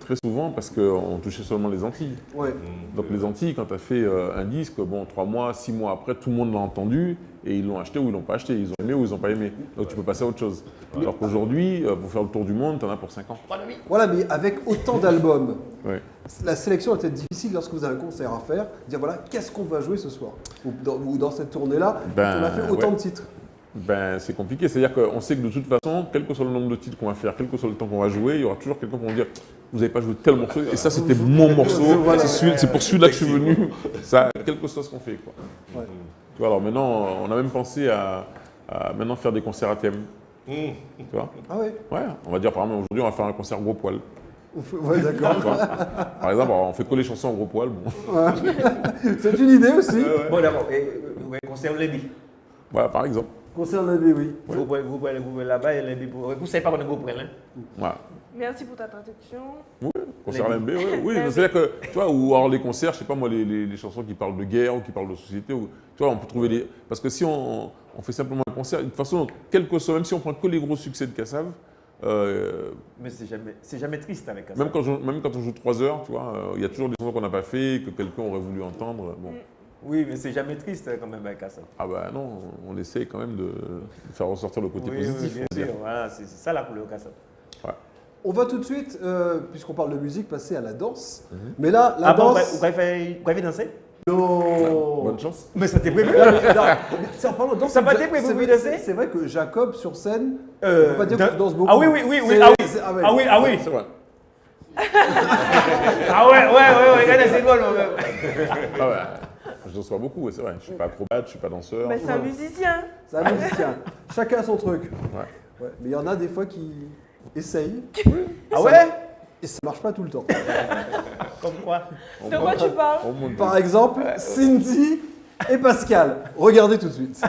très souvent parce qu'on touchait seulement les Antilles. Ouais. Donc les Antilles, quand tu as fait un disque, bon, 3 mois, 6 mois après, tout le monde l'a entendu et ils l'ont acheté ou ils l'ont pas acheté. Ils ont aimé ou ils n'ont pas aimé. Donc tu peux passer à autre chose. Alors qu'aujourd'hui, pour faire le tour du monde, tu en as pour 5 ans. Voilà, mais avec autant d'albums, Ouais. la sélection était difficile lorsque vous avez un concert à faire. Dire voilà, qu'est-ce qu'on va jouer ce soir? Ou dans cette tournée-là, on a fait autant de titres. Ben, c'est compliqué. C'est-à-dire qu'on sait que de toute façon, quel que soit le nombre de titres qu'on va faire, quel que soit le temps qu'on va jouer, il y aura toujours quelqu'un qui va dire vous n'avez pas joué tel morceau et ça c'était mon morceau, Voilà. c'est pour celui-là que je suis venu. Ça, quel que soit ce qu'on fait, quoi. Ouais. Tu vois, alors maintenant, on a même pensé à maintenant faire des concerts à thème. Tu vois? Ah ouais. Ouais, on va dire par exemple aujourd'hui on va faire un concert gros poil. Ouais, d'accord. Tu vois? Par exemple, on fait que les chansons en gros poil. Bon. Ouais. C'est une idée aussi. Bon, d'abord, concerne les billes. Voilà, par exemple. Concert l'année, oui. Vous pouvez là-bas et les billes. Vous savez pas qu'on est beau pour elle, hein? Voilà. Merci pour ta traduction. Oui, concert LMB, oui. C'est-à-dire que, tu vois, ou alors les concerts, je sais pas moi, les chansons qui parlent de guerre ou qui parlent de société, ou, tu vois, on peut trouver des... Parce que si on fait simplement un concert, de toute façon, quel que soit, même si on prend que les gros succès de Kassav, mais c'est jamais triste avec ça. même quand on joue 3 heures, tu vois, il y a toujours des chansons qu'on n'a pas fait, que quelqu'un aurait voulu entendre. Bon. Oui, mais c'est jamais triste quand même avec ça. Ah bah non, on essaie quand même de faire ressortir le côté positif. Oui, bien sûr, voilà, c'est ça la couleur Kassav. Ouais. On va tout de suite, puisqu'on parle de musique, passer à la danse. Mais là, la danse... Vous préférez danser? Non. Bonne chance. Mais ça t'est prévu. C'est en parlant de danse. Ça m'a été prévu de danser? C'est vrai que Jacob, sur scène, on peut pas dire que tu danses beaucoup. Ah oui, ah oui. C'est vrai. Ah ouais, regardez, c'est drôle. Ah ouais. Je danse pas beaucoup, c'est vrai. Je suis pas acrobate, je suis pas danseur. Mais c'est un musicien. C'est un musicien. Chacun son truc. Ouais. Ouais. Mais il y en a des fois qui essayent. Ah ouais? Et ça marche pas tout le temps. Comme quoi? De quoi tu parles? Par exemple, Cindy et Pascal. Regardez tout de suite.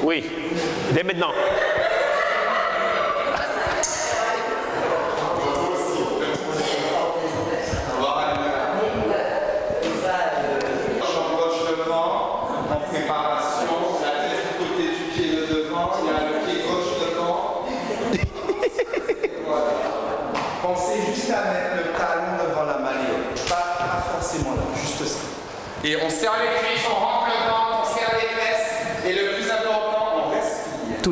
Oui, dès maintenant. Pensez juste à mettre le talon devant la malléole. Pas forcément là, juste ça. Et on serre les cuisses, on rentre le ventre, on serre les fesses. Et le plus important,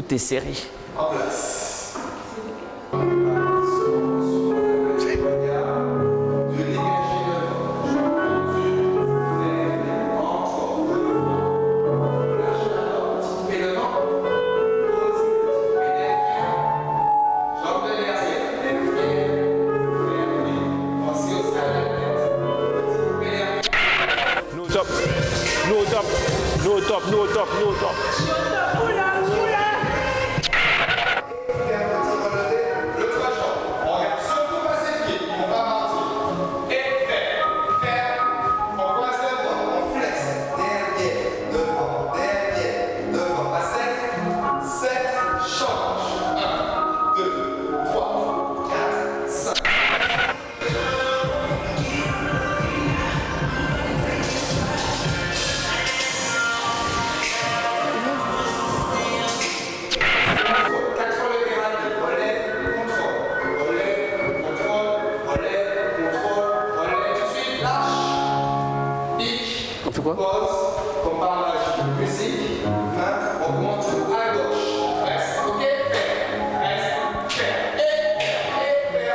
Tout est serré. En place.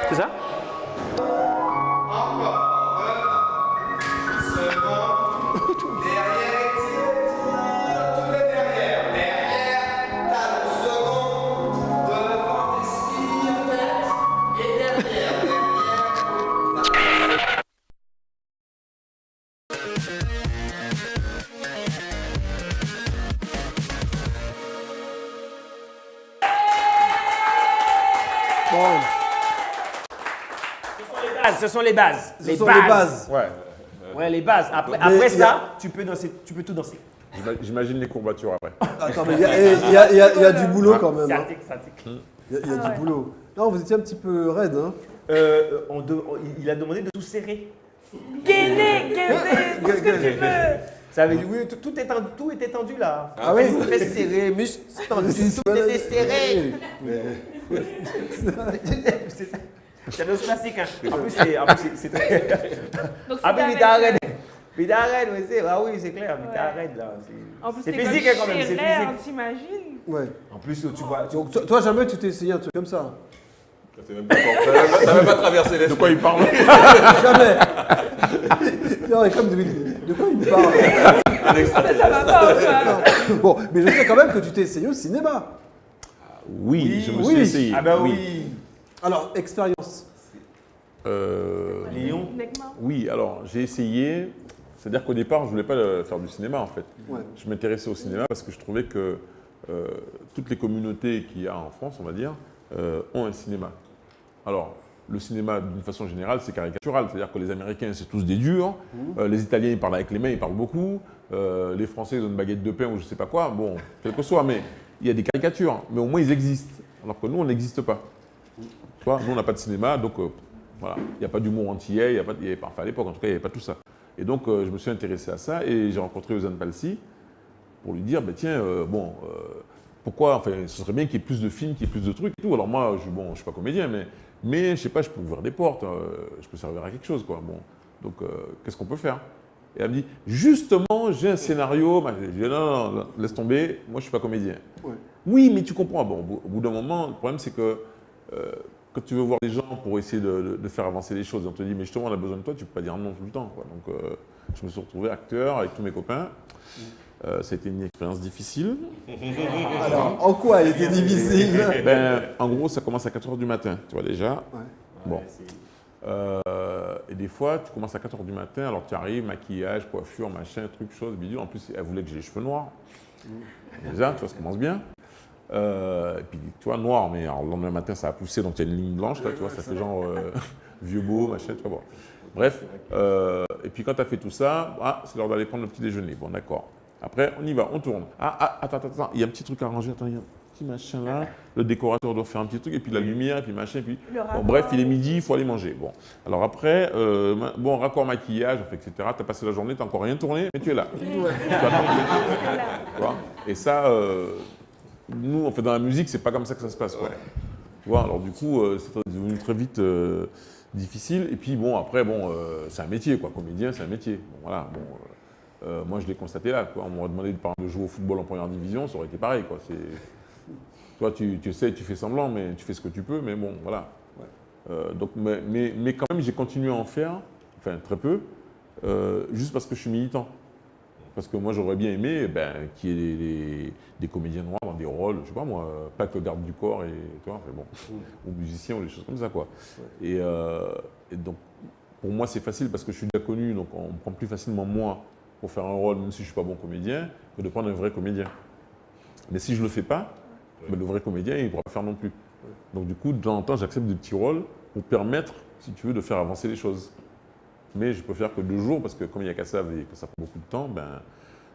C'est ça? Ce sont les bases. Ce sont les bases. Ouais. Ouais, les bases. Après ça, tu peux danser, tu peux tout danser. J'imagine les courbatures après. Attends, mais il y a du boulot quand même. hein. C'est attique. Il y a du boulot. Non, vous étiez un petit peu raide. Hein. Il a demandé de tout serrer. Guéné, tout ce que tu veux. Ça veut dire, oui, tout était tendu là. Ah oui? Très serré, muscles tendus, tout était serré. C'est ça. C'est un classique. Hein. En plus, c'est très. Ah, mais Vidarred, oui, c'est clair, Vidarred là. En plus, c'est physique hein, quand même, c'est physique. T'imagines? Ouais. En plus, tu vois. Donc, toi, jamais tu t'es essayé un truc comme ça? T'as même pas traversé l'esprit. De quoi il parle? Jamais. Non, mais comme de quoi il me parle? Ça va pas ou pas? Bon, mais je sais quand même que tu t'es essayé au cinéma. Oui, je me suis essayé. Ah bah oui. Alors, expérience. Léon. Oui, alors j'ai essayé. C'est-à-dire qu'au départ, je ne voulais pas faire du cinéma en fait. Ouais. Je m'intéressais au cinéma parce que je trouvais que toutes les communautés qu'il y a en France, on va dire, ont un cinéma. Alors, le cinéma, d'une façon générale, c'est caricatural. C'est-à-dire que les Américains, c'est tous des durs. Les Italiens, ils parlent avec les mains, ils parlent beaucoup. Les Français, ils ont une baguette de pain ou je ne sais pas quoi. Bon, quel que soit, mais il y a des caricatures. Mais au moins, ils existent. Alors que nous, on n'existe pas. Tu vois, nous, on n'a pas de cinéma, donc voilà. Il n'y a pas d'humour antillais, enfin, à l'époque, en tout cas, il n'y avait pas tout ça. Et donc, je me suis intéressé à ça et j'ai rencontré Ozan Palsi pour lui dire, bah, tiens, pourquoi, enfin, ce serait bien qu'il y ait plus de films, qu'il y ait plus de trucs et tout. Alors moi, je ne suis pas comédien, mais je sais pas, je peux ouvrir des portes, je peux servir à quelque chose, quoi. Bon, donc, qu'est-ce qu'on peut faire? Et elle me dit, justement, j'ai un scénario. Je dis, non, laisse tomber, moi, je ne suis pas comédien. Ouais. Oui, mais tu comprends. Bon, au bout d'un moment, le problème, c'est que quand tu veux voir des gens pour essayer de faire avancer les choses, on te dit, mais justement, on a besoin de toi, tu ne peux pas dire non tout le temps, quoi. Donc, je me suis retrouvé acteur avec tous mes copains. Ça a été une expérience difficile. Alors, en quoi elle était difficile? En gros, ça commence à 4h du matin, tu vois déjà. Ouais. Bon. Et des fois, tu commences à 4h du matin, alors tu arrives, maquillage, coiffure, machin, truc, chose, bidule. En plus, elle voulait que j'ai les cheveux noirs. Déjà, tu vois, ça commence bien. Et puis, tu vois, noir, mais alors, le lendemain matin, ça a poussé, donc il y a une ligne blanche, là, tu vois, ça fait genre vieux beau, machin, tu vois. Bon. Bref, et puis quand tu as fait tout ça, c'est l'heure d'aller prendre le petit déjeuner. Bon, d'accord. Après, on y va, on tourne. Attends, il y a un petit truc à ranger, attends, il y a un petit machin là. Le décorateur doit faire un petit truc, et puis la lumière, et puis machin, et puis... Bon, bref, il est midi, il faut aller manger. Bon, alors après, raccord maquillage, etc. Tu as passé la journée, tu n'as encore rien tourné, mais tu es là. Ouais. Tu vois. Et ça, nous, on fait dans la musique, c'est pas comme ça que ça se passe, quoi. Tu vois, alors du coup, c'est devenu très vite difficile. Et puis bon, après, c'est un métier, quoi. Comédien, c'est un métier. Bon, voilà, moi, je l'ai constaté là, quoi. On m'aurait demandé de jouer au football en première division, ça aurait été pareil, quoi. Toi, tu sais, tu fais semblant, mais tu fais ce que tu peux, mais bon, voilà. Donc, mais quand même, j'ai continué à en faire, enfin très peu, juste parce que je suis militant. Parce que moi, j'aurais bien aimé qu'il y ait des comédiens noirs dans des rôles, je sais pas moi, pas que garde du corps et toi, bon, ou musiciens ou des choses comme ça, quoi. Et donc, pour moi, c'est facile parce que je suis déjà connu, donc on me prend plus facilement moi pour faire un rôle, même si je ne suis pas bon comédien, que de prendre un vrai comédien. Mais si je ne le fais pas, le vrai comédien, il ne pourra pas faire non plus. Donc du coup, de temps en temps, j'accepte des petits rôles pour permettre, si tu veux, de faire avancer les choses. Mais je peux faire que 2 jours, parce que comme il y a Kassav et que ça prend beaucoup de temps,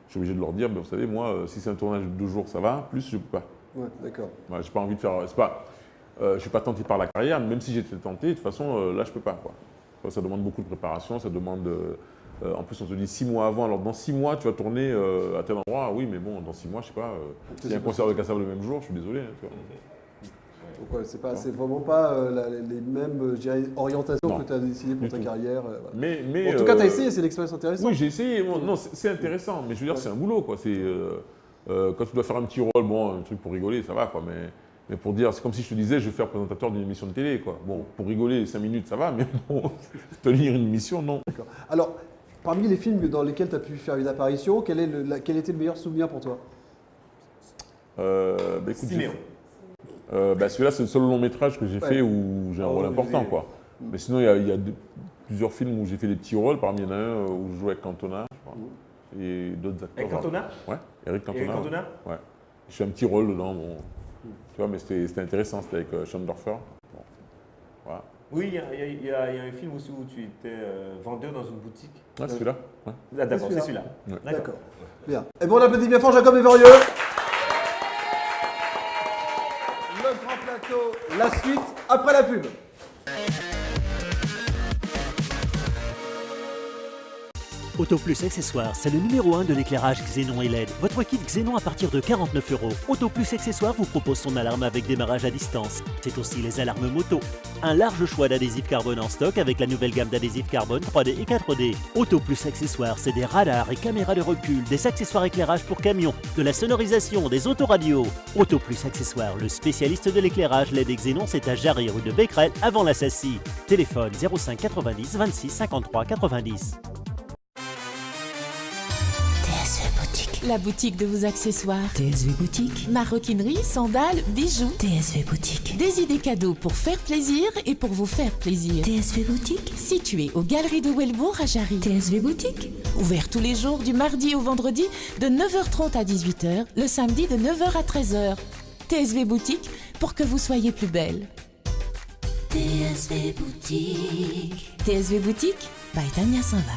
je suis obligé de leur dire, vous savez, moi, si c'est un tournage de 2 jours, ça va, plus je ne peux pas. Ouais, d'accord. Moi, j'ai pas envie de faire... je ne suis pas tenté par la carrière, même si j'étais tenté, de toute façon, là, je ne peux pas, quoi. Ça demande beaucoup de préparation, ça demande... en plus, on te dit 6 mois avant, alors dans 6 mois, tu vas tourner à tel endroit. Oui, mais bon, dans 6 mois, je sais pas, s'il y a un concert de Kassav le même jour, je suis désolé. Tu vois. Donc, ouais, c'est vraiment pas les mêmes orientations que tu as décidé pour ta carrière. Voilà. Mais, en tout cas, tu as essayé, c'est une expérience intéressante. Oui, j'ai essayé. Bon, non, c'est intéressant, mais je veux dire, c'est un boulot, quoi. Quand tu dois faire un petit rôle, bon, un truc pour rigoler, ça va, quoi. Mais pour dire, c'est comme si je te disais, je vais faire présentateur d'une émission de télé, quoi. Bon, pour rigoler 5 minutes, ça va, mais bon, tenir une émission, non. D'accord. Alors, parmi les films dans lesquels tu as pu faire une apparition, quel était le meilleur souvenir pour toi? Écoute, celui-là, c'est le seul long métrage que j'ai fait où j'ai un rôle important, quoi. Mais sinon, il y a plusieurs films où j'ai fait des petits rôles. Parmi il y en a un où je jouais avec Cantona, je crois. Et d'autres acteurs. Avec Cantona? Ouais, Eric Cantona. Eric Cantona? Ouais. Je fais un petit rôle dedans, bon. Tu vois, mais c'était intéressant, c'était avec Schandorfer. Bon. Voilà. Oui, il y a un film aussi où tu étais vendeur dans une boutique. Ah, c'est celui-là. Ouais. Ah, d'accord, c'est celui-là. Ouais. D'accord. Bien. Et bon, on applaudit bien fort Jacob Evorieux. Le grand plateau, la suite après la pub. Autoplus Accessoires, c'est le numéro 1 de l'éclairage Xénon et LED. Votre kit Xénon à partir de 49 €. Autoplus Accessoires vous propose son alarme avec démarrage à distance. C'est aussi les alarmes moto. Un large choix d'adhésifs carbone en stock avec la nouvelle gamme d'adhésifs carbone 3D et 4D. Autoplus Accessoires, c'est des radars et caméras de recul, des accessoires éclairage pour camions, de la sonorisation, des autoradios. Autoplus Accessoires, le spécialiste de l'éclairage LED et Xénon, c'est à Jarry, rue de Becquerel, avant la Sassie. Téléphone 05 90 26 53 90. La boutique de vos accessoires. TSV Boutique. Maroquinerie, sandales, bijoux. TSV Boutique. Des idées cadeaux pour faire plaisir et pour vous faire plaisir. TSV Boutique. Situé aux Galeries de Welbourg à Jarry. TSV Boutique. Ouvert tous les jours du mardi au vendredi de 9h30 à 18h, le samedi de 9h à 13h. TSV Boutique pour que vous soyez plus belle. TSV Boutique. TSV Boutique, by Tania Saint-Val.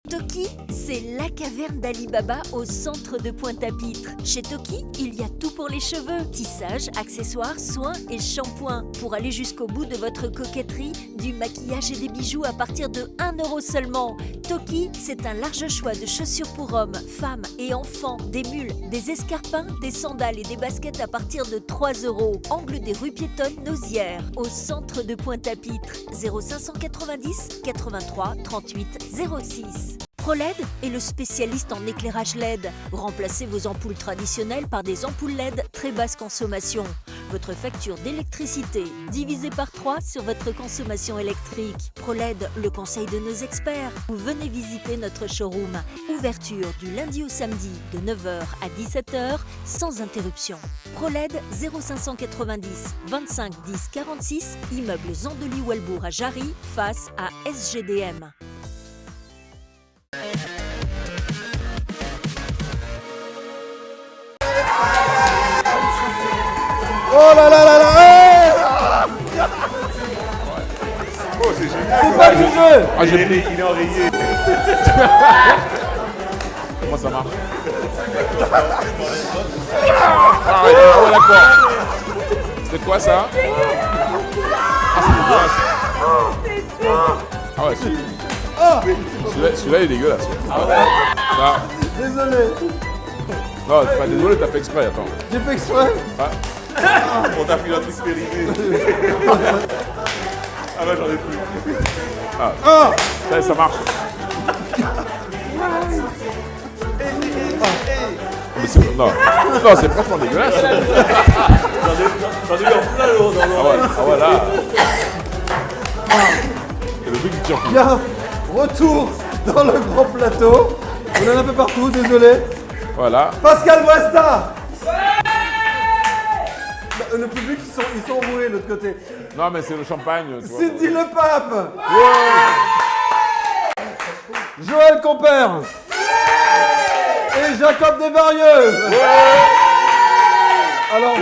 Toki, c'est la caverne d'Ali Baba au centre de Pointe-à-Pitre. Chez Toki, il y a tout pour les cheveux. Tissage, accessoires, soins et shampoings. Pour aller jusqu'au bout de votre coquetterie, du maquillage et des bijoux à partir de 1 € seulement. Toki, c'est un large choix de chaussures pour hommes, femmes et enfants. Des mules, des escarpins, des sandales et des baskets à partir de 3 €. Angle des rues piétonnes Nausière, au centre de Pointe-à-Pitre. 0590 83 38 06. ProLED est le spécialiste en éclairage LED. Remplacez vos ampoules traditionnelles par des ampoules LED très basse consommation. Votre facture d'électricité divisée par 3 sur votre consommation électrique. ProLED, le conseil de nos experts. Vous venez visiter notre showroom. Ouverture du lundi au samedi de 9h à 17h sans interruption. ProLED 0590 25 10 46, immeuble Zandeli Welbourg à Jarry, face à SGDM. Oh là là là là, hey Oh, c'est génial. C'est pas du jeu. Ah, il est enrayé. Comment ça marche? Ah ouais, d'accord. C'est quoi ça? Ah, c'est dégueulasse. Ah ouais, celui-là il est dégueulasse. Ah ouais. Ah. Désolé. Non, t'es pas désolé, t'as fait exprès, attends. J'ai fait exprès. Ah. On t'a fait un truc périmé. Ah bah j'en ai plus. Ah. Ça marche. Non, c'est franchement dégueulasse. J'en ai eu en plein l'eau dans l'oreille. Ah ouais, là. Et le truc qui tire. Bien, retour dans le grand plateau. On en a un peu partout, désolé. Voilà. Pascal Buesta. Le public, ils sont enroués de l'autre côté. Non, mais c'est le champagne. Tu vois. Cindy Le Pape. Joël Compère. Et Jacob Desvarieux. Alors,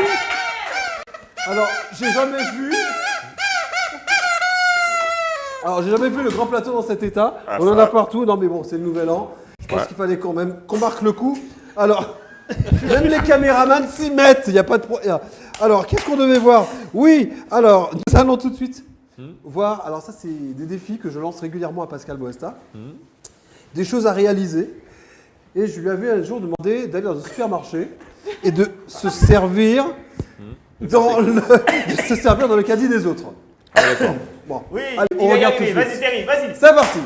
j'ai jamais vu. Alors, j'ai jamais vu le grand plateau dans cet état. On en a partout. Non, mais bon, c'est le nouvel an. Je pense qu'il fallait quand même qu'on marque le coup. Alors, même les caméramans s'y mettent. Il n'y a pas de problème. Alors, qu'est-ce qu'on devait voir? Oui, alors, nous allons tout de suite voir. Alors, ça, c'est des défis que je lance régulièrement à Pascal Buesta. Des choses à réaliser. Et je lui avais un jour demandé d'aller dans un supermarché et de se servir dans le caddie des autres. Ah, d'accord. Bon, Oui, allez, il on va y regarde tout de arriver. suite. Vas-y, Terry, vas-y. C'est parti.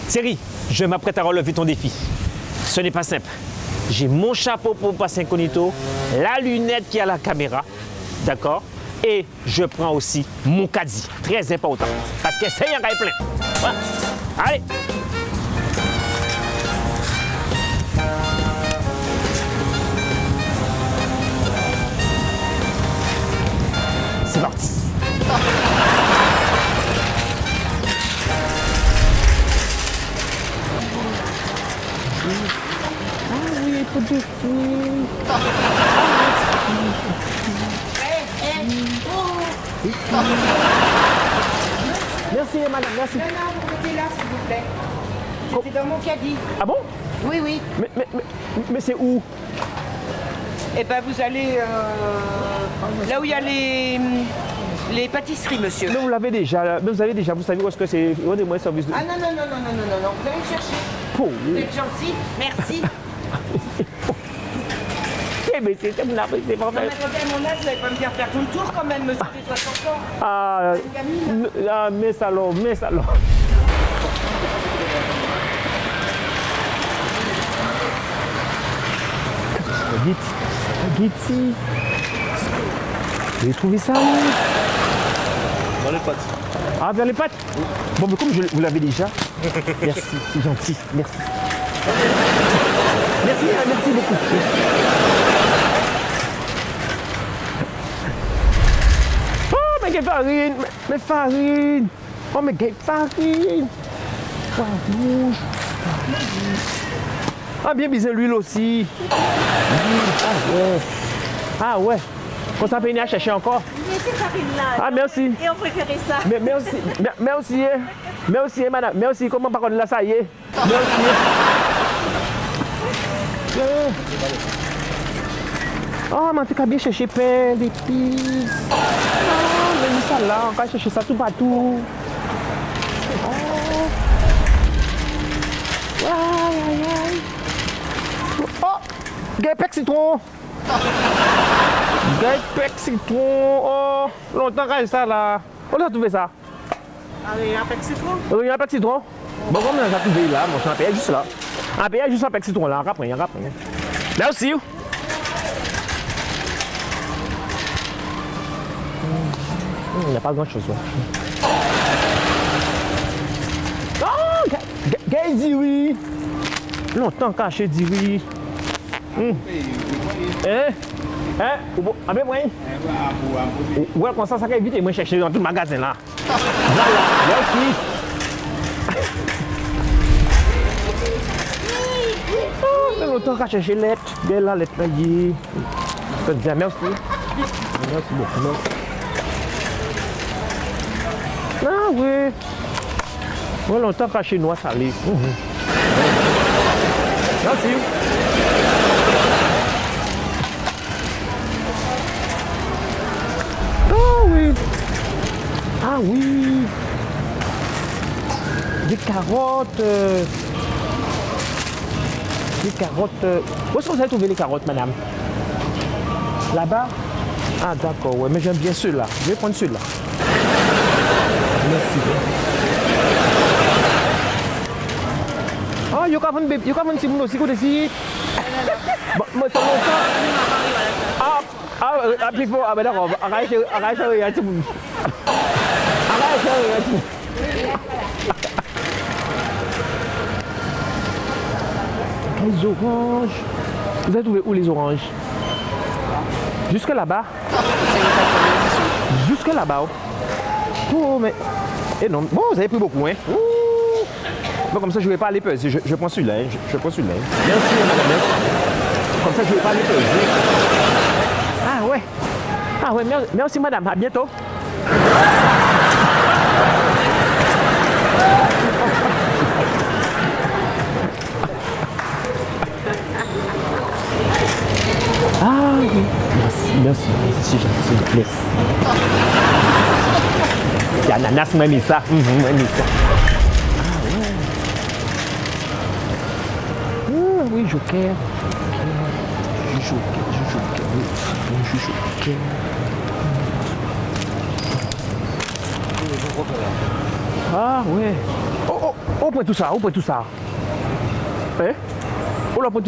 Thierry, je m'apprête à relever ton défi. Ce n'est pas simple. J'ai mon chapeau pour passer incognito, la lunette qui a la caméra, d'accord? Et je prends aussi mon caddie, très important, parce que c'est un gars plein. Voilà. Allez! C'est parti! Merci, madame, merci. Non, vous mettez là, s'il vous plaît. C'était dans mon caddie. Ah bon? Oui, oui. Mais c'est où? Eh ben, vous allez là où il y a les pâtisseries, monsieur. Mais vous l'avez déjà, vous savez où est-ce que c'est? Rendez-moi un service de... Ah non, vous allez le chercher. Oh. Vous êtes gentil, merci. Mais c'est mon âge, c'est pas Non, vrai. mais attendez, à mon âge, vous n'allez pas me faire faire tout le tour quand même, monsieur, j'ai 60 ans. Ah, mes salauds. Spaghetti. Vous avez trouvé ça? Dans les pâtes. Ah, vers les pâtes? Bon, mais comme vous l'avez déjà. Merci, c'est gentil, merci. Merci beaucoup. Oh, mais quelle farine! Mais farine! Oh, mais quelle farine! Poivre rouge. Ah, bien biser l'huile aussi. Ah ouais. Qu'on s'en peine à chercher encore. Mais c'est farine-là. Ah, merci. Et on préférait ça. Merci, madame. Merci, comment par contre là, ça y est. Merci. Oh, mais en tout cas, bien chercher pain, des épices. Oh, j'ai mis ça là, on va chercher ça tout partout. Oh. Aïe. Oh, Gaypec citron. Gaypec citron. Oh, longtemps qu'il y a ça là. On a trouvé ça. Allez, un pec citron. Oui, un pec citron. Bon, comme on a trouvé là, bon, on a payé juste là. On a payé juste un pec citron là, on après. Merci. Il n'y a pas grand chose là. Oh, Gay Diri. Longtemps caché Diri. Hein? Ah ben moi. Ouais, comme ça va vite et moi chercher dans tout le magasin là. Voilà, merci. Oh, longtemps qu'à chercher lettre. Belle la lettre là. Je te dis merci. Merci beaucoup. Ah oui. Ouais, longtemps qu'à chez noix salée. Merci. Ah oui. carottes. Les carottes. Où est-ce que vous avez trouvé les carottes, madame? Là-bas? Ah, d'accord, ouais, mais j'aime bien ceux-là. Je vais prendre ceux-là. Merci. Ah, you can see aussi côté ici. Bon, moi, ça ah, plus fort. Ah, ben d'accord. Arrête, il y a tout le monde. Arrête, il y a tout le monde. Les oranges. Vous avez trouvé où les oranges? Jusque là-bas. Jusque là-bas. Oh, mais. Et non. Bon, vous avez pris beaucoup, hein? Ouh. Bon, comme ça, je ne vais pas aller peser. Je prends celui-là. Hein. Je prends celui-là. Merci, madame. Comme ça, je ne vais pas aller peser. Ah, ouais. Ah, ouais. Merci, madame. À bientôt. Ah oui, merci, c'est gentil, merci. Il y a l'ananas, même ça. Ah ouais. Oui, joker. Joker. Ah ouais. Oh, on prend tout ça, Hein? On prend tout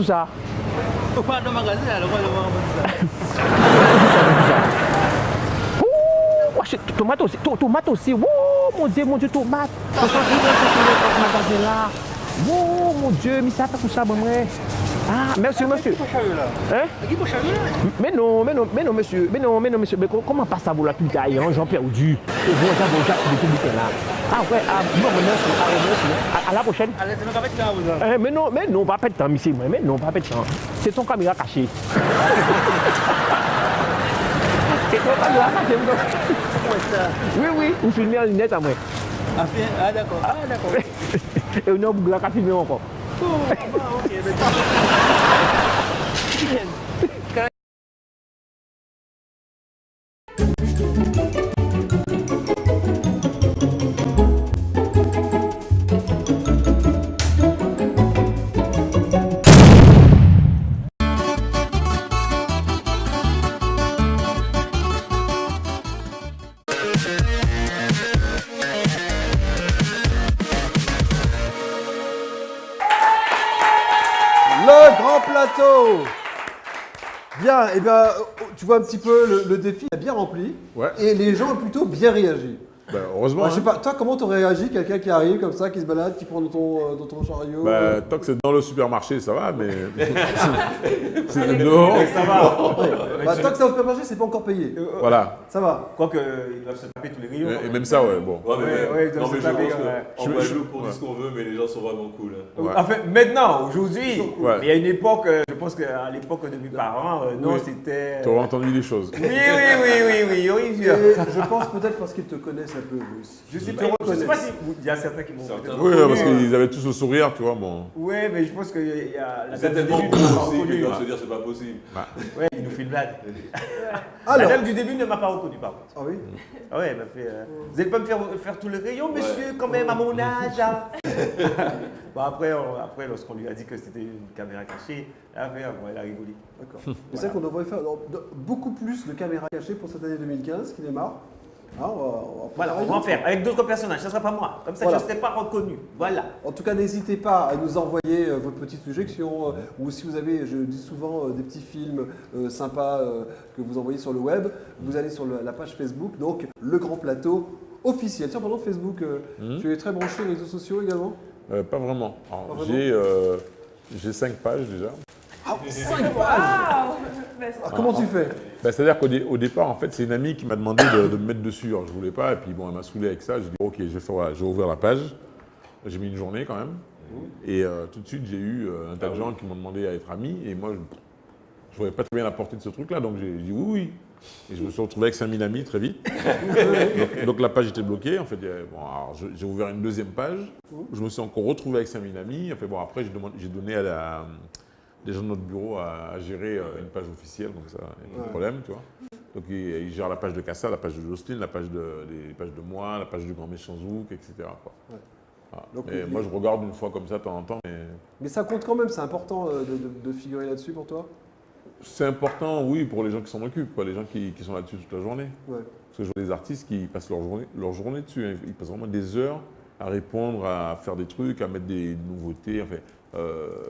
ça. Au magasin, alors on va voir ça. Tomate aussi. Oh mon Dieu, tomate. Oh mon Dieu, mais ça fait tout ça, moi. Ah, merci, monsieur. Hein? Mais non, monsieur. Mais comment passe ça, vous la pute, j'en perdu. Ah ouais, bon, merci. À la prochaine. Mais non, pas de temps, monsieur. Mais non, pas de temps. C'est ton caméra caché. C'est ton caméra caché. Oui, vous filmez en lunette à moi. Ah, d'accord. Et on a oublié la filmer encore. Ok, Le grand plateau. Bien, et bien, tu vois un petit peu le défi est bien rempli. Ouais. Et les gens ont plutôt bien réagi. Bah, heureusement. Je sais pas, toi, comment t'aurais réagi, quelqu'un qui arrive comme ça, qui se balade, qui prend dans ton chariot? Bah, tant que c'est dans le supermarché, ça va, mais. C'est dehors. Ça va. Bah, tant que c'est au supermarché, c'est pas encore payé. Voilà. Ça va. Quoique, ils doivent se taper tous les rayons. Et même ça, ouais, bon. Ouais, mais ils doivent non, mais se taper. en Guadeloupe, on dit ce qu'on veut, mais les gens sont vraiment cool. Hein. Ouais. En fait, maintenant, aujourd'hui, Ouais. il y a une époque, je pense qu'à l'époque de mes parents, non, Oui. c'était. Tu auras entendu des choses. Oui, Et je pense peut-être parce qu'ils te connaissent un peu, eux aussi. Je sais pas si. Il y a certains qui m'ont peut-être. Oui, parce qu'ils avaient tous le sourire, tu vois, bon. Oui, mais je pense qu'il y a. C'est tellement cool aussi que comme se dire c'est pas possible. Oui, il nous fait une blague. Alors. La dame du début ne m'a pas reconnu, par contre. Ah oui? Ah ouais, elle m'a fait. Vous n'allez pas me faire tout le rayon, monsieur, quand même, à mon âge. Hein. Bon, après, lorsqu'on lui a dit que c'était une caméra cachée, elle a rigolé. D'accord. C'est ça qu'on devrait faire beaucoup plus de caméras cachées pour cette année 2015 qui démarre. Ah, on va en faire avec d'autres personnages, ça ne sera pas moi. Comme ça, je ne serai pas reconnu. Voilà. En tout cas, n'hésitez pas à nous envoyer vos petites suggestions ou si vous avez, je dis souvent, des petits films sympas que vous envoyez sur le web. Vous allez sur la page Facebook, donc Le Grand Plateau officiel. Tiens, pendant Facebook, tu es très branché aux réseaux sociaux également? Pas vraiment. Alors, Pas vraiment. J'ai 5 pages déjà. Ah, 5 pages. Comment tu fais? C'est-à-dire qu'au départ, en fait, c'est une amie qui m'a demandé de me mettre dessus. Alors, je voulais pas, et puis bon, elle m'a saoulé avec ça. J'ai dit, ok, je vais ouvrir la page. J'ai mis une journée quand même. Et tout de suite, j'ai eu un tas de gens qui m'ont demandé à être amis. Et moi, je ne voyais pas très bien la portée de ce truc-là. Donc, j'ai dit oui. Et je me suis retrouvé avec 5000 amis très vite. donc, la page était bloquée. En fait, j'ai ouvert une deuxième page. Je me suis encore retrouvé avec 5000 amis. En fait, bon, après, j'ai donné à les gens de notre bureau à gérer une page officielle, donc ça, il n'y a pas de problème, tu vois. Donc ils gèrent la page de Cassa, la page de Jocelyne, les pages de moi, la page du Grand Méchant Zouk, etc. quoi. Ouais. Donc, Et moi, je regarde une fois comme ça de temps en temps. Mais ça compte quand même, c'est important de figurer là-dessus pour toi? C'est important, oui, pour les gens qui s'en occupent, pas les gens qui sont là-dessus toute la journée. Ouais. Parce que je vois des artistes qui passent leur journée dessus. Hein. Ils passent vraiment des heures à répondre, à faire des trucs, à mettre des nouveautés. Enfin,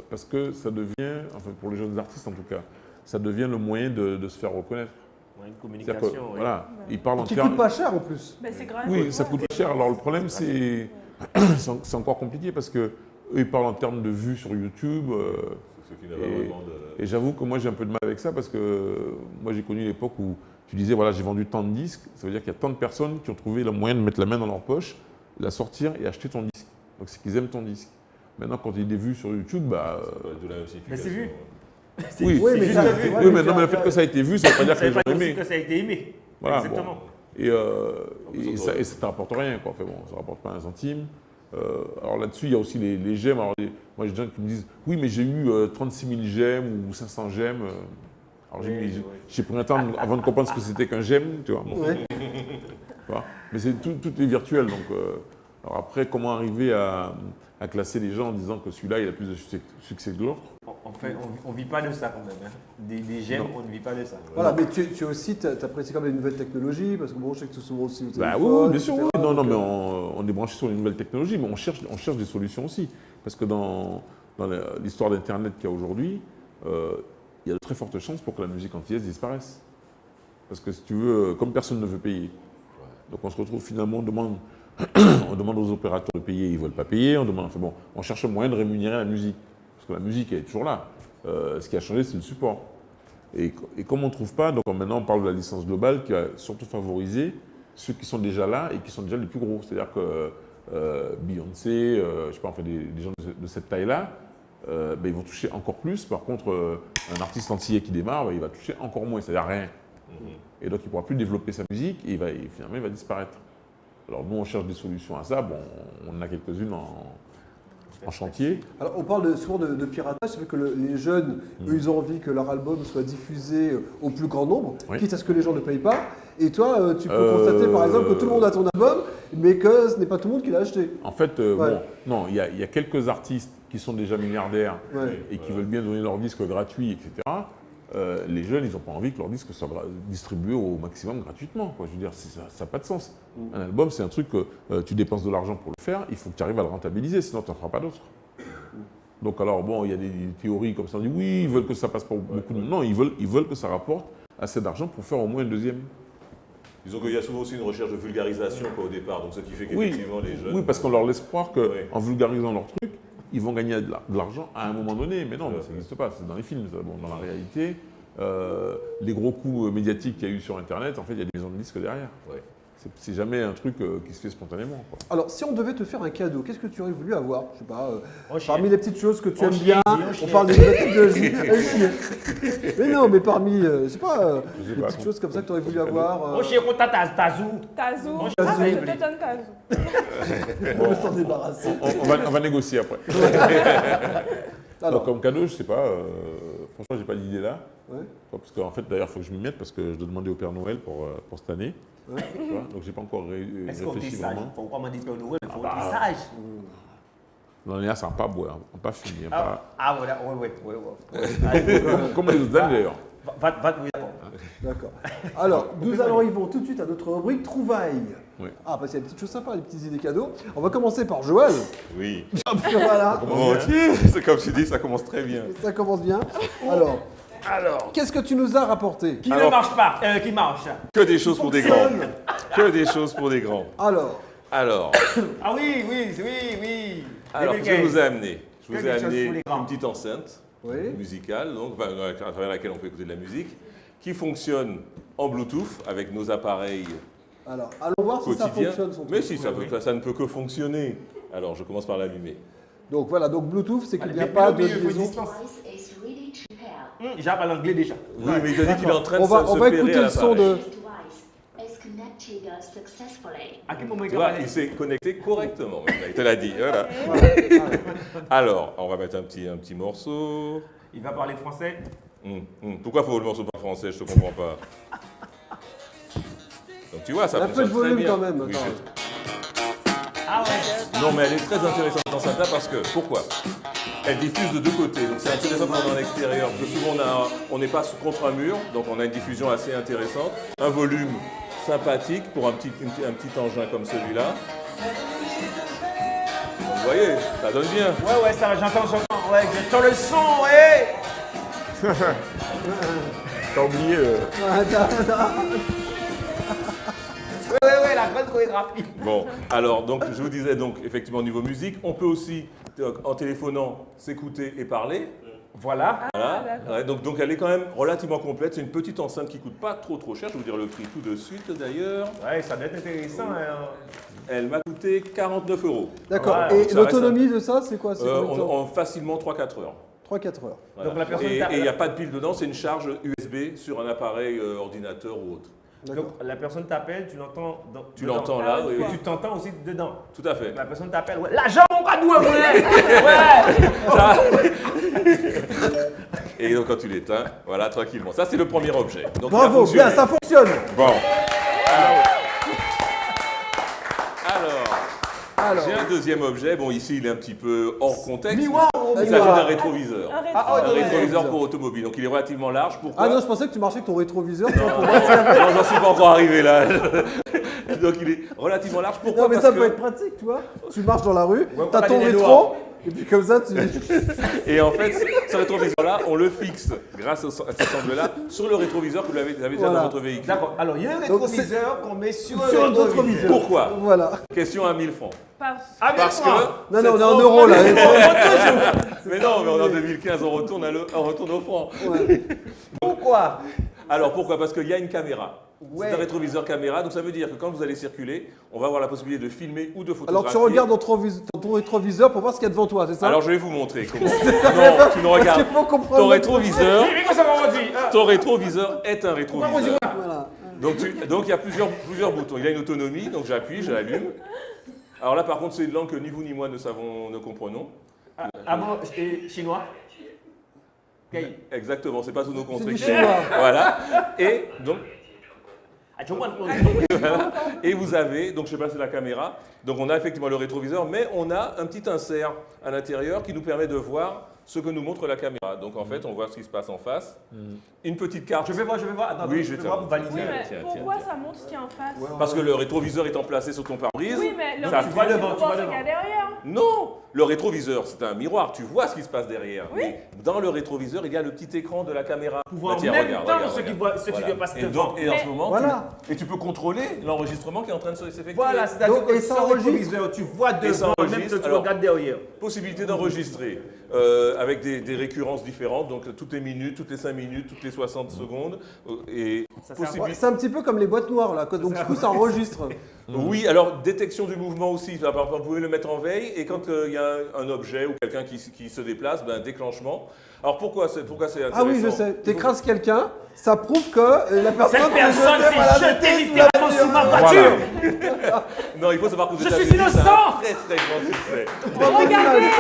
parce que ça devient, enfin pour les jeunes artistes en tout cas, ça devient le moyen de se faire reconnaître. Ouais, une communication. Que, voilà, ils parlent en Qui termes. coûte pas cher en plus. Ben, c'est grave. Oui, ça coûte pas cher. Alors le problème, c'est encore compliqué parce que eux, ils parlent en termes de vues sur YouTube. Et j'avoue que moi, j'ai un peu de mal avec ça parce que moi, j'ai connu l'époque où tu disais, voilà, j'ai vendu tant de disques. Ça veut dire qu'il y a tant de personnes qui ont trouvé le moyen de mettre la main dans leur poche, la sortir et acheter ton disque. Donc c'est qu'ils aiment ton disque. Maintenant, quand il y a des vues sur YouTube, bah. Mais c'est vu. Oui, oui, mais oui, mais non, mais le fait que ça a été vu, ça ne veut pas dire que les gens aimaient. que ça a été aimé. Voilà, Exactement. Bon. Et ça ne rapporte rien, quoi. Enfin, bon, ça ne rapporte pas un centime. Alors là-dessus, il y a aussi les j'aime. Alors, moi, j'ai des gens qui me disent, oui, mais j'ai eu 36 000 j'aime ou 500 j'aime. Alors j'ai pris un temps avant de comprendre ce que c'était qu'un j'aime, tu vois. Bon. Ouais. Tu vois, mais tout est virtuel, donc. Alors après, comment arriver à classer les gens en disant que celui-là, il a plus de succès que l'autre? En fait, on ne vit pas de ça quand même. Hein. Des j'aime, on ne vit pas de ça. Voilà, mais tu aussi, tu apprécies quand même les nouvelles technologies, parce que bon, je sais que tu es souvent aussi au téléphone. Bah oui, bien sûr, etc. oui. Non, mais on est branché sur les nouvelles technologies, mais on cherche des solutions aussi. Parce que dans l'histoire d'Internet qu'il y a aujourd'hui, il y a de très fortes chances pour que la musique antillaise disparaisse. Parce que si tu veux, comme personne ne veut payer, donc on se retrouve finalement, on demande aux opérateurs de payer, ils ne veulent pas payer, on cherche un moyen de rémunérer la musique. Parce que la musique elle est toujours là. Ce qui a changé, c'est le support. Et comme on ne trouve pas, donc maintenant on parle de la licence globale qui a surtout favorisé ceux qui sont déjà là et qui sont déjà les plus gros. C'est-à-dire que Beyoncé, je sais pas, enfin des gens de cette taille-là, ils vont toucher encore plus. Par contre, un artiste antillais qui démarre, il va toucher encore moins, c'est-à-dire rien. Et donc il ne pourra plus développer sa musique et finalement il va disparaître. Alors nous on cherche des solutions à ça, bon, on en a quelques-unes en chantier. Alors on parle souvent de piratage, ça fait que les jeunes, eux, ils ont envie que leur album soit diffusé au plus grand nombre, quitte à ce que les gens ne payent pas. Et toi, tu peux constater par exemple que tout le monde a ton album, mais que ce n'est pas tout le monde qui l'a acheté. En fait, bon, non, il y a quelques artistes qui sont déjà milliardaires et qui veulent bien donner leur disque gratuit, etc. Les jeunes, ils n'ont pas envie que leur disque soit distribué au maximum gratuitement, quoi. Je veux dire, ça n'a pas de sens. Un album, c'est un truc que tu dépenses de l'argent pour le faire, il faut que tu arrives à le rentabiliser, sinon tu n'en feras pas d'autres. Donc alors, bon, il y a des théories comme ça, on dit oui, ils veulent que ça passe pour beaucoup de monde. Non, ils veulent que ça rapporte assez d'argent pour faire au moins un deuxième. Disons qu'il y a souvent aussi une recherche de vulgarisation au départ, donc ce qui fait qu'effectivement les jeunes... Oui, parce qu'on leur laisse croire qu'en vulgarisant leur truc, ils vont gagner de l'argent à un moment donné, mais non, ça n'existe pas, c'est dans les films. Bon, dans la réalité, les gros coups médiatiques qu'il y a eu sur Internet, en fait, il y a des maisons de disques derrière. C'est jamais un truc qui se fait spontanément, quoi. Alors, si on devait te faire un cadeau, qu'est-ce que tu aurais voulu avoir? Je sais pas, parmi les petites choses que tu aimes bien, on parle des nouvelles technologies. Mais non, mais parmi, je sais pas, des petites choses comme ça que tu aurais voulu avoir. Mon chien, on t'a Tazou. Tazou. Ah, Je te donne Tazou. On va s'en débarrasser. On va négocier après. Alors, comme cadeau, je sais pas, franchement, j'ai pas d'idée là. Parce qu'en fait, d'ailleurs, il faut que je m'y mette parce que je dois demander au Père Noël pour cette année. Tu vois, donc, j'ai pas encore Est-ce qu'on est réfléchi sage? vraiment. Faut pas demander Père Noël, il faut être sage. Non, là, c'est un pas bois, on pas fini. Voilà, ouais. Comme les autres années, d'ailleurs. Oui, d'accord. Alors, nous arrivons tout de suite à notre rubrique Trouvailles. Oui. Ah, parce qu'il y a des petites choses sympas, des petites idées cadeaux. On va commencer par Joël. Oui. Voilà. C'est comme tu dis, ça commence très bien. Ça commence bien. Alors, qu'est-ce que tu nous as rapporté? Qui ne marche pas, qui marche. Que des choses pour des grands. Que des choses pour des grands. Alors. Ah oui. Alors, qu'est-ce que je vous ai amené? Je vous ai Quelque chose amené pour les grands. une petite enceinte musicale, donc, à travers laquelle on peut écouter de la musique, qui fonctionne en Bluetooth avec nos appareils Alors, allons voir si ça quotidiens. fonctionne. Mais si, ça ne peut que fonctionner. Alors, je commence par l'allumer. Donc voilà, donc Bluetooth, c'est qu'il n'y a pas de liaison. J'ai appris l'anglais déjà. Oui, mais il a dit qu'il est en train de on va écouter le son de... À quel moment Tu vois, il s'est connecté correctement. Il te l'a dit. Voilà. Alors, on va mettre un petit morceau. Il va parler français. Pourquoi faut le morceau pas français? Je te comprends pas. Donc tu vois, ça un peu de fonctionne très volume bien. quand même. Oui, Attends. Ah ouais. Non, mais elle est très intéressante cette enceinte-là parce que, pourquoi? Elle diffuse de deux côtés, donc c'est intéressant quand on est en extérieur. Parce que souvent on n'est pas contre un mur, donc on a une diffusion assez intéressante. Un volume sympathique pour un petit engin comme celui-là. Vous voyez, ça donne bien. Ouais, ça va, j'entends, ouais, j'entends le son, ouais. T'as oublié. Ouais, la grande chorégraphie. Bon, alors, donc, je vous disais, donc, effectivement, au niveau musique, on peut aussi, en téléphonant, s'écouter et parler. Voilà. Voilà. Ouais, donc, elle est quand même relativement complète. C'est une petite enceinte qui ne coûte pas trop cher. Je vais vous dire le prix tout de suite, d'ailleurs. Ouais, ça doit être intéressant. Hein. Elle m'a coûté 49 €. D'accord. Voilà, Et l'autonomie de ça, c'est quoi? Facilement 3-4 heures. 3-4 heures. Voilà. Donc, la personne et il n'y a pas de pile dedans, c'est une charge USB sur un appareil ordinateur ou autre. Donc la personne t'appelle, tu l'entends dans. Tu l'entends là, oui. Et tu t'entends aussi dedans. Tout à fait. La personne t'appelle, ouais. L'argent, mon cadeau, ouais. Et donc quand tu l'éteins, voilà, tranquillement. Ça, c'est le premier objet. Donc, bravo, bien, ça fonctionne. Bon. Alors, j'ai un deuxième objet. Bon, ici, il est un petit peu hors contexte. Il s'agit d'un rétroviseur. Un rétroviseur pour automobile. Donc, il est relativement large. Pourquoi? Ah non, je pensais que tu marchais avec ton rétroviseur. Non, j'en suis pas encore arrivé là. Donc, il est relativement large. Pourquoi? Non, mais ça peut être pratique, tu vois. Tu marches dans la rue, t'as ton rétro, et puis comme ça, tu... Et en fait, ce rétroviseur-là, on le fixe, grâce à cet angle-là, sur le rétroviseur que vous avez déjà dans votre véhicule. D'accord. Alors, il y a un rétroviseur qu'on met sur un rétroviseur. Pourquoi? Voilà. Question à 1000 francs. Parce que... Non, on est en euros, là. Mais non, mais en 2015, on retourne au franc. Ouais. Pourquoi? Alors, pourquoi? Parce qu'il y a une caméra. Ouais. C'est un rétroviseur caméra, donc ça veut dire que quand vous allez circuler, on va avoir la possibilité de filmer ou de photographier. Alors tu regardes dans ton rétroviseur pour voir ce qu'il y a devant toi, c'est ça? Alors je vais vous montrer comment. Non, tu ne regardes pas. Ton rétroviseur est un rétroviseur. Voilà. Donc il y a plusieurs boutons. Il a une autonomie, donc j'appuie, je l'allume. Alors là par contre c'est une langue que ni vous ni moi ne comprenons. Ah bon, chinois? Exactement, c'est pas sous nos C'est contrées. du chinois. Voilà. Et donc. Voilà. Et vous avez, donc je vais passer la caméra, donc on a effectivement le rétroviseur, mais on a un petit insert à l'intérieur qui nous permet de voir ce que nous montre la caméra. Donc en fait, on voit ce qui se passe en face. Une petite carte. Je vais voir. Attends, oui, je vais voir pour valider. Oui, mais pourquoi ça montre ce qu'il y a en face? Parce que le rétroviseur étant placé sur ton pare-brise. Oui, mais le tu vois devant, tu vois ce qu'il y a derrière. Non, le rétroviseur, c'est un miroir, tu vois ce qui se passe derrière. Oui. Mais dans le rétroviseur, il y a le petit écran de la caméra. Pour voir en même temps ce qui passe devant. Et en ce moment, Voilà. tu peux contrôler l'enregistrement qui est en train de s'effectuer. Voilà, c'est-à-dire que ça sans enregistre. rétroviseur, tu vois devant, en même temps tu Alors, regardes derrière. Possibilité d'enregistrer avec des récurrences différentes, donc toutes les minutes, toutes les 5 minutes, toutes les 60 secondes. Et C'est un petit peu comme les boîtes noires, là. Donc du coup, ça enregistre. Oui, alors détection du mouvement aussi. Par exemple, vous pouvez le mettre en veille et quand il y a un objet ou quelqu'un qui se déplace, déclenchement. Alors pourquoi c'est intéressant? Ah oui, je sais. T'écrases quelqu'un, ça prouve que la personne... Cette personne s'est jetée littéralement sur ma voiture. Non, il faut savoir que vous Je êtes suis innocent. très très grand succès. Regardez.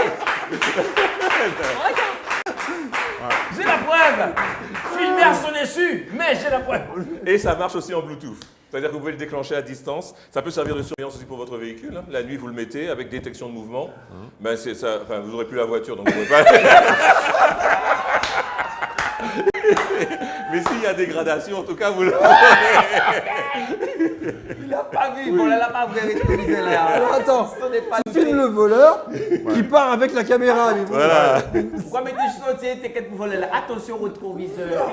J'ai la preuve. Filmé à son insu, mais j'ai la preuve. Et ça marche aussi en Bluetooth. C'est-à-dire que vous pouvez le déclencher à distance. Ça peut servir de surveillance aussi pour votre véhicule. Hein. La nuit, vous le mettez avec détection de mouvement. Vous n'aurez plus la voiture, donc vous ne pouvez pas... Mais s'il y a dégradation, en tout cas, vous le... Il n'a pas vu, bon, là, pas vu rétroviseur là. Alors attends, tu filmes le voleur qui part avec la caméra. Voilà. Pourquoi mettez juste t'inquiète pour voler là? Attention au rétroviseur.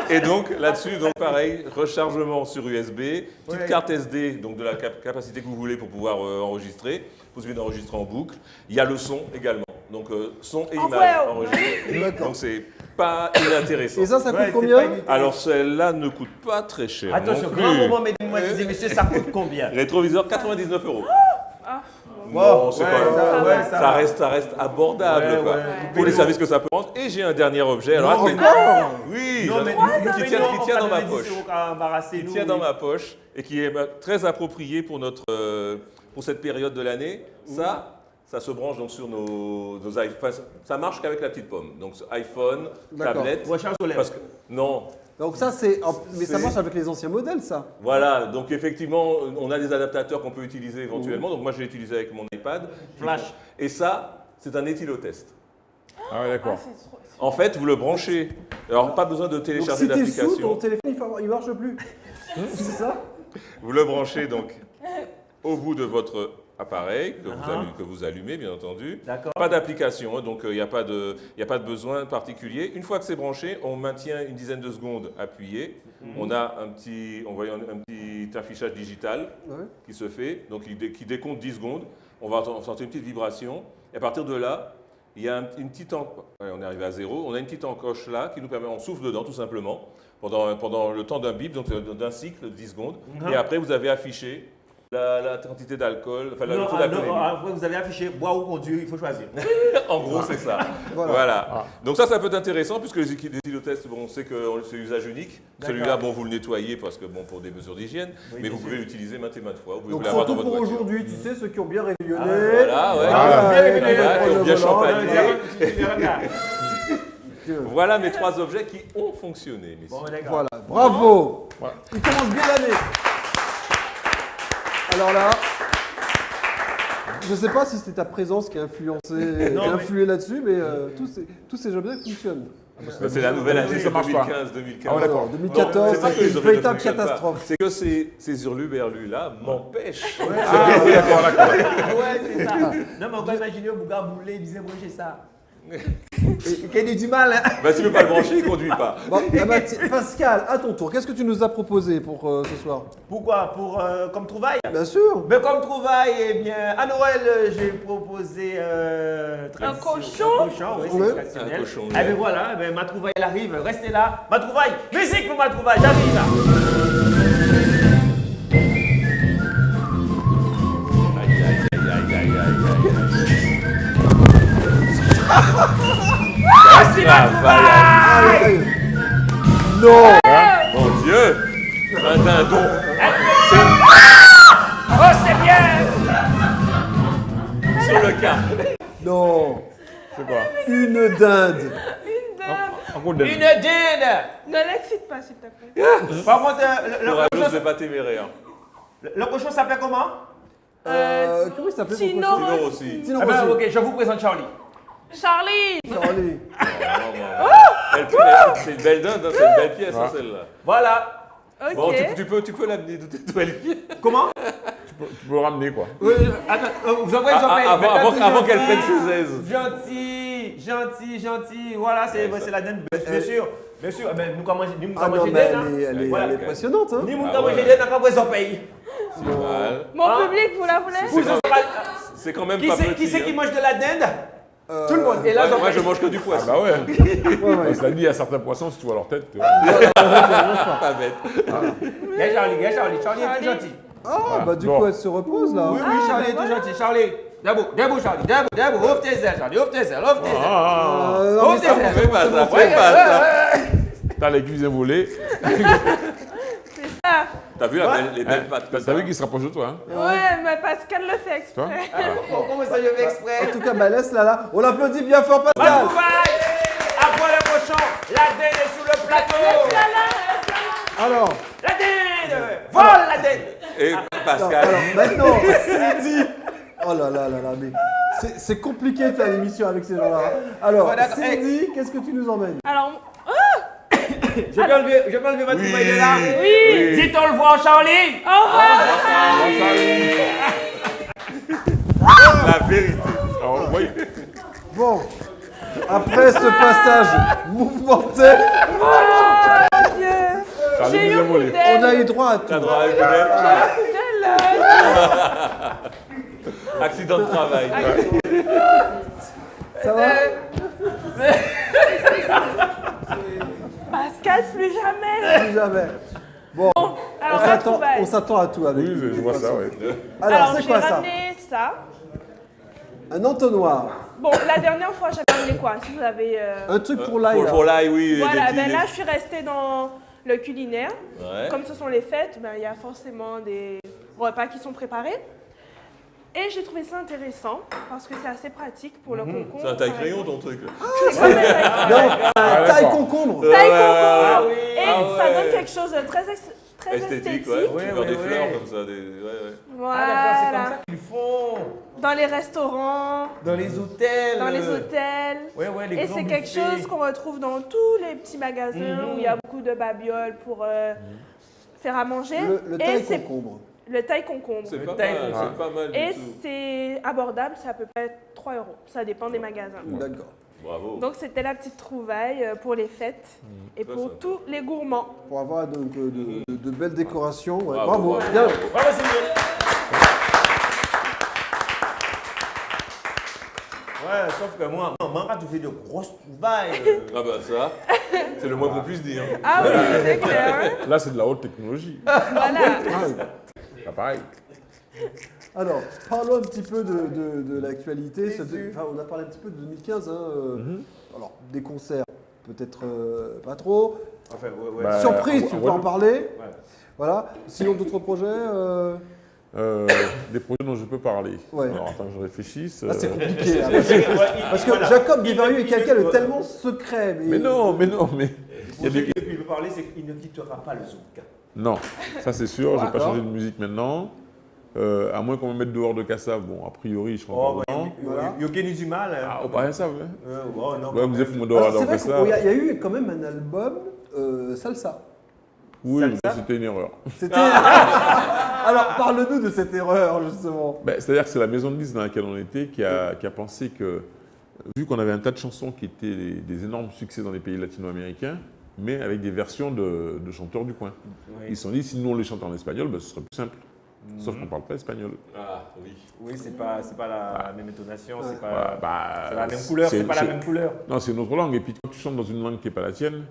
Et donc là-dessus, donc pareil, rechargement sur USB, petite carte SD, donc de la capacité que vous voulez pour pouvoir enregistrer, possibilité d'enregistrer en boucle. Il y a le son également, donc son et image enregistrées. Donc c'est pas inintéressant. Et ça coûte combien? Alors celle-là ne coûte pas très cher. Attention, grand moment, mesdames et messieurs, ça coûte combien? Rétroviseur 99 €. Bon, c'est ça reste abordable quoi. Pour les services que ça peut rendre. Et j'ai un dernier objet. Alors, oui, qui tient dans ma poche. Qui tient dans ma poche et qui est très approprié pour cette période de l'année. Ça, ça se branche donc sur nos iPhones. Enfin, ça marche qu'avec la petite pomme. Donc iPhone, tablette. Recharge solaire. Parce que, non. Donc ça, mais ça marche avec les anciens modèles, ça. Voilà, donc effectivement, on a des adaptateurs qu'on peut utiliser éventuellement. Donc moi, je l'ai utilisé avec mon iPad. Flash. Et ça, c'est un éthylotest. Ah ouais, d'accord. En fait, vous le branchez. Alors, pas besoin de télécharger donc, si t'es d'application. sous, ton téléphone, il marche plus. C'est ça? Vous le branchez donc au bout de votre appareil que vous allumez, bien entendu. Pas d'application, hein, donc il n'y a pas de besoin particulier. Une fois que c'est branché, on maintient une dizaine de secondes appuyé. On a un petit affichage digital qui se fait, donc qui décompte 10 secondes. On va sentir une petite vibration. Et à partir de là, il y a une petite encoche. On est arrivé à 0. On a une petite encoche là qui nous permet, on souffle dedans tout simplement pendant le temps d'un bip, donc d'un cycle de 10 secondes. Et après, vous avez affiché la quantité d'alcool, enfin le taux d'alcool. Après, vous avez affiché boire ou conduire, il faut choisir. En gros, c'est ça. Voilà. Donc ça peut être intéressant puisque les éthylotestes, on sait que c'est usage unique. Celui-là, bon, vous le nettoyez parce que pour des mesures d'hygiène, mais vous pouvez l'utiliser maintes et maintes fois. Vous pouvez Donc l'avoir dans surtout votre pour voiture. aujourd'hui, tu sais, ceux qui ont bien réveillonné. Qui ont bien champagné. Voilà mes 3 objets qui ont fonctionné. Voilà, bravo. Il commence bien l'année. Alors là, je ne sais pas si c'était ta présence qui a influé là-dessus, mais tous ces objets fonctionnent. C'est la nouvelle année, ça marche pas. 2015. Ah ouais, d'accord. 2014, c'est une véritable catastrophe. C'est que ces hurluberlus-là m'empêchent. D'accord. Ouais, c'est ça. Non, mais on va imaginer au Bouga Boulé, il disait brancher ça. Qu'il ait du mal, hein. Bah, si tu ne veux pas le brancher, il ne conduit pas. Bon, Pascal, à ton tour, qu'est-ce que tu nous as proposé pour ce soir? Pourquoi? Comme trouvaille? Bien sûr. Mais comme trouvaille, eh bien, à Noël, j'ai proposé un cochon. Un cochon, oui, c'est traditionnel. Un cochon, Eh bien voilà, ma trouvaille, elle arrive. Restez là. Ma trouvaille, musique pour ma trouvaille, j'arrive. C'est ma trouvaille. Non. Mon Dieu. Un dindon. Oh, c'est bien. Sur le cas. Non. C'est quoi? Une dinde. Une dinde. Ne l'excite pas, s'il te plaît. Par contre, Je ne vais pas téméraire. le cochon s'appelle comment? Comment il s'appelait? Tino aussi. Ah ben, ok, je vous présente Charlie. Charlie. C'est une belle dinde, c'est une belle pièce, celle-là. Voilà. Ok. Bon, tu peux l'amener de tes toiles pieds. Comment? Tu peux le ramener, quoi. Oui, attends, vous envoyez Avant qu'elle prenne ses aises. Gentil. Voilà, c'est la dinde, bien sûr. Bien sûr, mais nous, quand manger Ah non, mais elle est impressionnante. Hein. Ni nous, quand manger dinde, n'a pas besoin de payer. C'est mal. Mon public, vous la voulez? C'est quand même Qui pas c'est petit. qui mange de la dinde? Tout le monde. Et là, Moi, je mange que du poisson. Ah bah ouais. Cela dit, il y a certains poissons, si tu vois leur tête. Pas bête. Viens Charlie. Charlie est tout gentil. Ah, bah du coup, elle se repose là. Oui, Charlie est tout gentil. Charlie. Debout, Charlie. Debout. Ouvre tes ailes, Charlie. Ouvre tes ailes. Non, mais ça, Fais pas ça. T'as les cuisines volées. T'as vu les belles pattes? T'as vu qu'il se rapproche de toi, hein? Ouais, mais Pascal le fait exprès. Comment ça, je fais exprès? En tout cas, bah laisse-la là. On l'applaudit bien fort, Pascal. Après le cochon, la dinde est sous le plateau. Alors. La dinde. Vole la dinde. Et Pascal. Alors, maintenant, Cindy. Oh là là, mais c'est compliqué de faire l'émission avec ces gens-là. Alors, Cindy, qu'est-ce que tu nous emmènes? Alors, Je vais enlever ma trouvaille de là. Oui. Dites au revoir, Charlie. Au revoir. La vérité. Bon, après ce passage mouvementé, J'ai eu un coup d'aile. on a eu droit à tout. Accident de travail. Ça va? Pascal, plus jamais. Plus jamais. Bon, alors, on s'attend à tout avec Oui, lui. je vois ça, ouais. Alors, c'est j'ai quoi ça? ramené ça. Un entonnoir. Bon, la dernière fois, j'avais ramené quoi? Si vous avez... Un truc pour l'ail. Pour l'ail, oui. Voilà, ben là, je suis restée dans le culinaire. Ouais. Comme ce sont les fêtes, ben, il y a forcément des repas qui sont préparés. Et j'ai trouvé ça intéressant parce que c'est assez pratique pour le concombre. C'est un taille-crayon ton truc là. C'est comme un taille-crayon. Taille concombre. Taille concombre. Ah oui. Et ça donne quelque chose de très Esthétique, ouais. Tu mets des fleurs comme ça. Voilà. C'est comme ça qu'ils font. Dans les restaurants. Dans les hôtels. Dans les hôtels. Les et grands c'est quelque buffets. chose qu'on retrouve dans tous les petits magasins où il y a beaucoup de babioles pour faire à manger. Le taille concombre. Le taille concombre. C'est pas mal du Et tout. c'est abordable, c'est à peu près 3 €. Ça dépend des magasins. D'accord. Bravo. Donc c'était la petite trouvaille pour les fêtes et pour tous les gourmands. Pour avoir donc de belles décorations. Ouais. Bravo. Bravo. Bien. Bravo, Sylvie. Ouais, sauf que moi, maman, tu fais de grosses trouvailles. Ah bah ça, c'est le moins qu'on puisse dire. Ah oui, c'est clair. Là, c'est de la haute technologie. Voilà. Pas pareil. Alors, parlons un petit peu de l'actualité. Enfin, on a parlé un petit peu de 2015. Alors, des concerts, peut-être pas trop. Enfin, Surprise, tu peux en parler. Ouais. Voilà. Sinon, d'autres projets Des projets dont je peux parler. Ouais. Alors, attends, je réfléchisse. Là, c'est compliqué. Là, parce que Jacob Desvarieux est quelqu'un de tellement secret. Mais non. Il y a des... Il veut parler, c'est qu'il ne quittera pas le zouk. Non, ça c'est sûr. Je ne vais pas D'accord. changer de musique maintenant. À moins qu'on me mette dehors de Kassav. Bon, a priori, je serai encore dedans. Il n'y a aucun du mal. Ah, pas ça, ouais. Non, Ouais, vous êtes fumé dehors C'est de vrai Kassav. qu'il y a eu quand même un album salsa. Oui, Salsa. mais c'était une erreur. C'était. Alors, parle-nous de cette erreur, justement. C'est-à-dire que c'est la maison de disques dans laquelle on était qui a pensé que, vu qu'on avait un tas de chansons qui étaient des énormes succès dans les pays latino-américains, mais avec des versions de chanteurs du coin. Oui. Ils se sont dit, si nous on les chante en espagnol, ce serait plus simple. Sauf qu'on ne parle pas espagnol. Ah oui. Oui, c'est pas la même intonation, c'est Voilà, pas la même couleur, c'est pas la même couleur. Non, c'est une autre langue. Et puis quand tu chantes dans une langue qui n'est pas la tienne,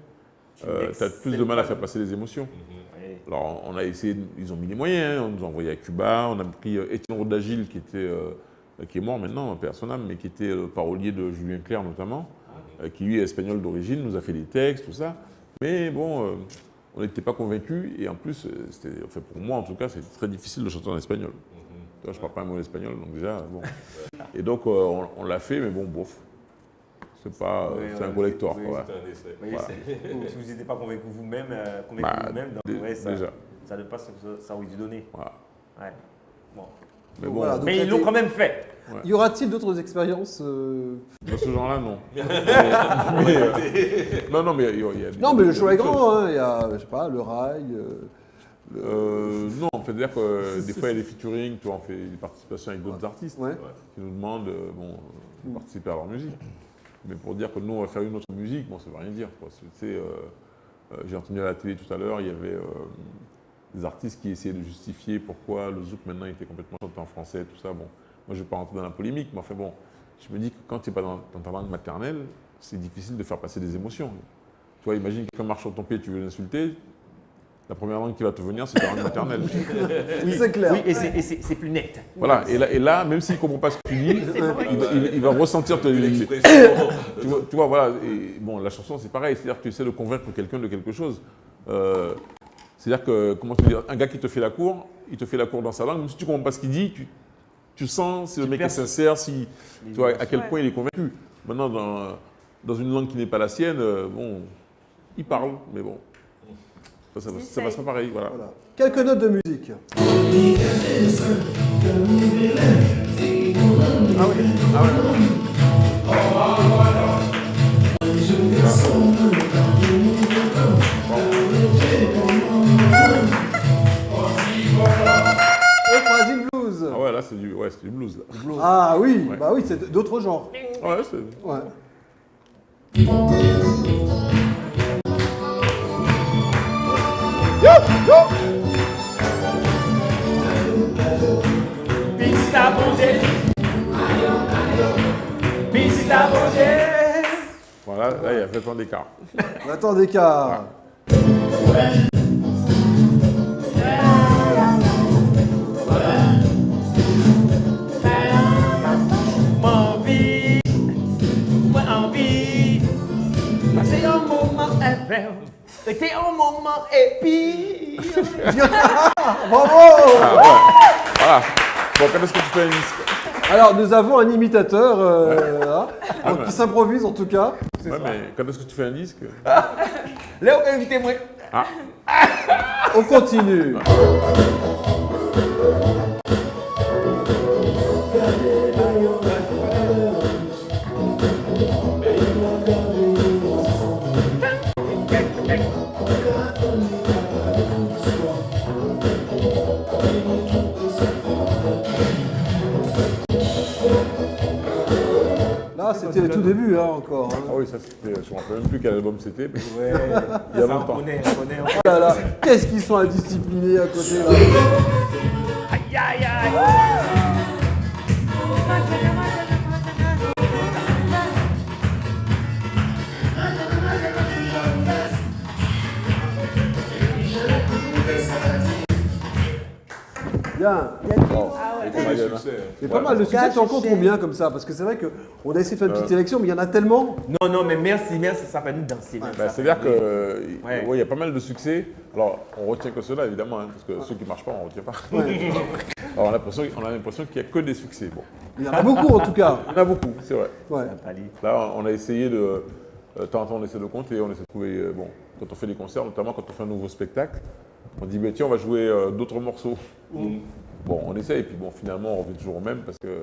tu as plus de mal à faire passer les émotions. Oui. Alors on a essayé, ils ont mis les moyens, on nous a envoyé à Cuba, on a pris Étienne Rodagil qui est mort maintenant, personnel, mais qui était le parolier de Julien Clerc notamment, qui lui est espagnol d'origine, nous a fait des textes, tout ça. Mais bon, on n'était pas convaincus et en plus, pour moi en tout cas, c'était très difficile de chanter en espagnol. Je ne parle pas un mot espagnol, donc déjà, bon. Et donc on l'a fait, mais bon, bof. C'est un collector. Oui, quoi. Voilà. Si vous n'étiez pas convaincu vous-même, ça ne pas ça aurait dû donner. Voilà. Ouais. Bon. Mais, bon, voilà, mais ils l'ont quand même fait. Ouais. Y aura-t-il d'autres expériences de ce genre-là, non. Non, mais il y a des, non, mais le choix est grand. Il y a, je sais pas, le rail. Non, on fait dire que des fois il y a des featuring, on fait des participations avec d'autres artistes qui nous demandent de participer à leur musique. Mais pour dire que nous on va faire une autre musique, ça ne veut rien dire. J'ai entendu à la télé tout à l'heure, il y avait des artistes qui essayaient de justifier pourquoi le zouk maintenant était complètement chanté en français, tout ça. Bon, moi je ne vais pas rentrer dans la polémique, mais enfin bon, je me dis que quand tu n'es pas dans ta langue maternelle, c'est difficile de faire passer des émotions. Tu vois, imagine quelqu'un marche sur ton pied et tu veux l'insulter. La première langue qui va te venir, c'est ta langue maternelle. Oui, c'est clair. Oui, et c'est plus net. Voilà, et là même s'il ne comprend pas ce que tu dis, il va ressentir tu vois, voilà. Et bon, la chanson, c'est pareil. C'est-à-dire que tu essaies de convaincre quelqu'un de quelque chose. C'est-à-dire que, comment te dire, un gars qui te fait la cour, il te fait la cour dans sa langue. Même si tu ne comprends pas ce qu'il dit, tu sens si le mec est sincère, tu vois, à quel point il est convaincu. Maintenant, dans une langue qui n'est pas la sienne, il parle, mais bon. Ça passe pas pareil, voilà. Quelques notes de musique. Ah Brazil Blues. Ah ouais, là c'est du blues. Là. Ah oui, Ouais. bah oui, c'est d'autres genres. Ouais, c'est... Ouais. Voilà, là il y a 20 ans d'écart. 20 ans d'écart. C'était un moment épique. Bravo. Voilà. Bon, quand est-ce que tu fais un disque? Alors, nous avons un imitateur qui s'improvise en tout cas. Ouais, mais quand est-ce que tu fais un disque? Léo, invitez-moi. Ah. On continue. Là, c'était le tout début encore. Ah oui, ça c'était. Je ne me rappelle même plus quel album c'était. Ouais, il y a ça, longtemps. on connaît. Oh là là, qu'est-ce qu'ils sont indisciplinés à côté là. Aïe, aïe, aïe. Bien. C'est pas mal de succès. Tu en comptes combien comme ça? Parce que c'est vrai qu'on a essayé de faire une petite sélection, mais il y en a tellement. Non, mais merci, ça fait nous danser. C'est-à-dire qu'il y a pas mal de succès. Alors, on retient que ceux-là, évidemment, hein, parce que ceux qui ne marchent pas, on ne retient pas. Ouais. Alors, on a l'impression qu'il n'y a que des succès. Bon. Il y en a beaucoup en tout cas. Il y en a beaucoup, c'est vrai. Ouais. Là, on a essayé de. De temps en temps, on essaie de compter, on essaie de trouver. Bon, quand on fait des concerts, notamment quand on fait un nouveau spectacle, on dit, tiens, on va jouer d'autres morceaux. Bon, on essaie, et puis bon, finalement, on revient toujours au même parce que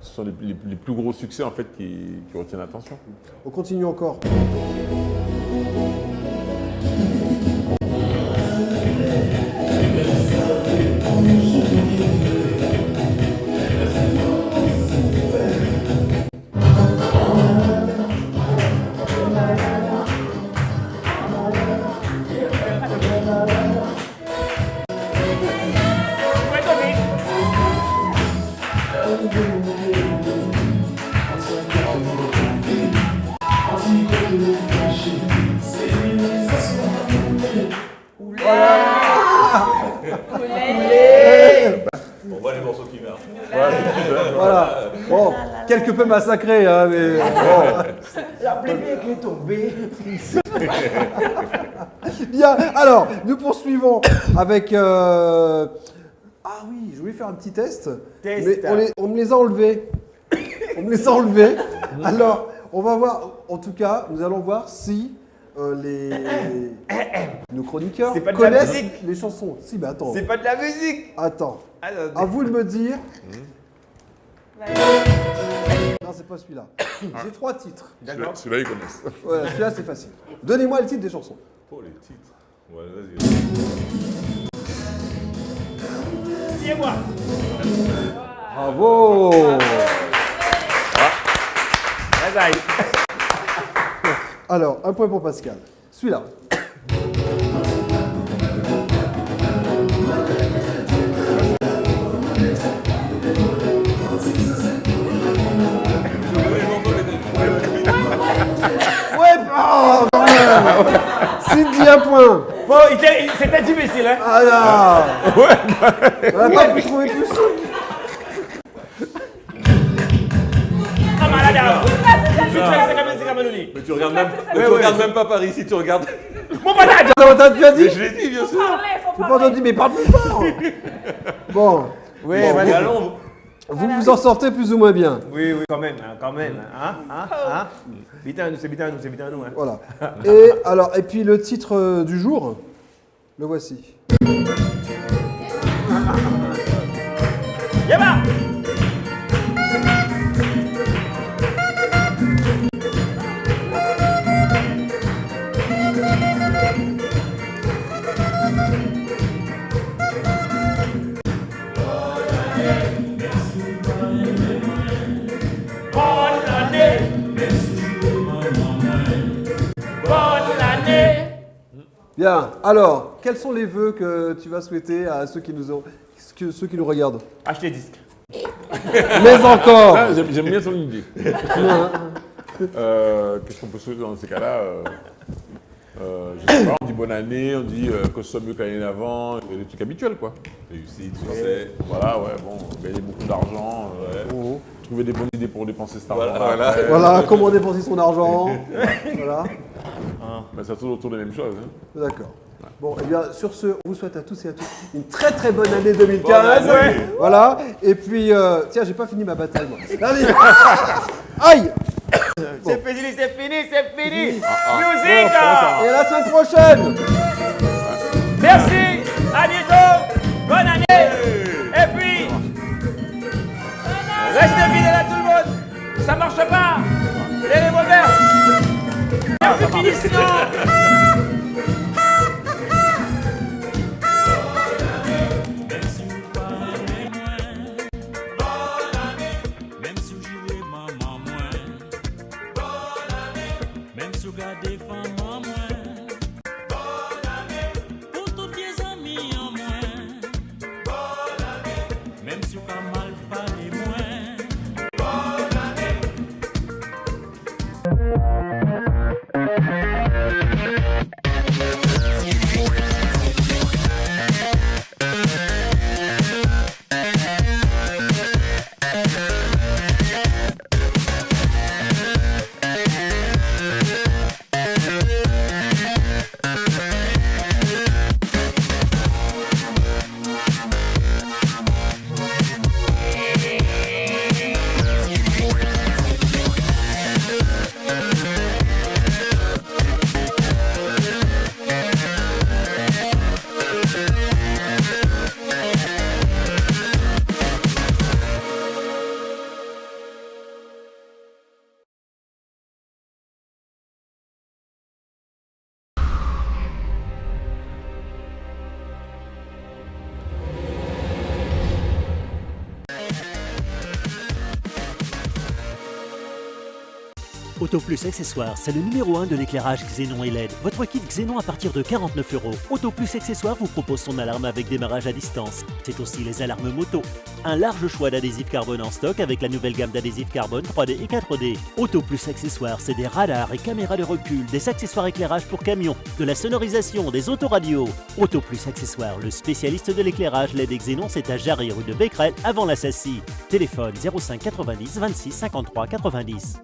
ce sont les plus gros succès en fait qui retiennent l'attention. On continue encore. On voit les morceaux qui marchent. Voilà. Bon, quelque peu massacré, hein, mais. La plébé qui est tombée. Bien, alors, nous poursuivons avec. Ah oui, je voulais faire un petit test. Mais on me les a enlevés. Alors, on va voir. En tout cas, nous allons voir si nos chroniqueurs C'est pas de la connaissent musique. les chansons. Si, mais attends. C'est pas de la musique. Attends. Alors, À vous de me dire. Non, c'est pas celui-là. J'ai 3 titres. Celui-là, ils connaissent. Voilà, celui-là, c'est facile. Donnez-moi le titre des chansons. Oh, les titres. Ouais, vas-y. C'est moi. Bravo. Bye. Alors, un point pour Pascal. Celui-là. Ouais, oh, quand même. Cindy, un point. Bon, c'était difficile, hein. Ah là. On n'a pas pu trouver plus simple. Ah, malade, alors. Mais tu regardes même pas Paris si tu regardes. Mon malade. Tu as dit? Mais je l'ai dit, bien sûr. J'ai pas entendu, mais parle plus fort. Bon. Oui, Bon, vas-y. vous vous en sortez plus ou moins bien. Oui, quand même. C'est bien nous. Hein. Voilà. Et puis le titre du jour, le voici. Yaba. Bien. Alors, quels sont les vœux que tu vas souhaiter à ceux qui nous regardent? Acheter disque. Mais encore. Ah, j'aime bien ton idée. Qu'est-ce qu'on peut souhaiter dans ces cas-là je sais pas, on dit bonne année, on dit que ce soit mieux que l'année d'avant, les trucs habituels quoi. Réussite, succès. Voilà, ouais, bon, gagner beaucoup d'argent, trouver des bonnes idées pour dépenser cet argent. Voilà, comment dépenser son argent. Voilà. Ben, ça tourne autour des mêmes choses. Hein. D'accord. Bon, et bien sur ce, on vous souhaite à tous et à toutes une très très bonne année 2015. Bonne année. Voilà. Et puis, tiens, j'ai pas fini ma bataille moi. Allez. Aïe. C'est fini, c'est fini, c'est fini. Musique. Et à la semaine prochaine. Merci. À bientôt. Bonne année. Et puis, restez fidèles à tout le monde. Ça marche pas. Les revolvers. Merci, finition. Autoplus Accessoires, c'est le numéro 1 de l'éclairage Xénon et LED. Votre kit Xénon à partir de 49 €. Autoplus Accessoires vous propose son alarme avec démarrage à distance. C'est aussi les alarmes moto. Un large choix d'adhésifs carbone en stock avec la nouvelle gamme d'adhésifs carbone 3D et 4D. Autoplus Accessoires, c'est des radars et caméras de recul, des accessoires éclairage pour camions, de la sonorisation, des autoradios. Autoplus Accessoires, le spécialiste de l'éclairage LED et Xénon, c'est à Jarry, rue de Becquerel, avant la Sassy. Téléphone 05 90 26 53 90.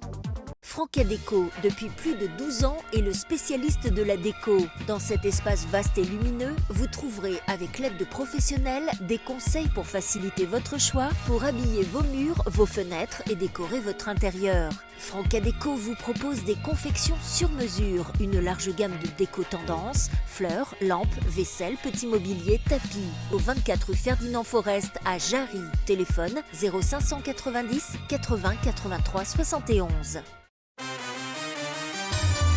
Franca Déco, depuis plus de 12 ans, est le spécialiste de la déco. Dans cet espace vaste et lumineux, vous trouverez, avec l'aide de professionnels, des conseils pour faciliter votre choix, pour habiller vos murs, vos fenêtres et décorer votre intérieur. Franca Déco vous propose des confections sur mesure, une large gamme de déco tendance, fleurs, lampes, vaisselle, petit mobilier, tapis. Au 24 rue Ferdinand Forest à Jarry. Téléphone 0590 80 83 71.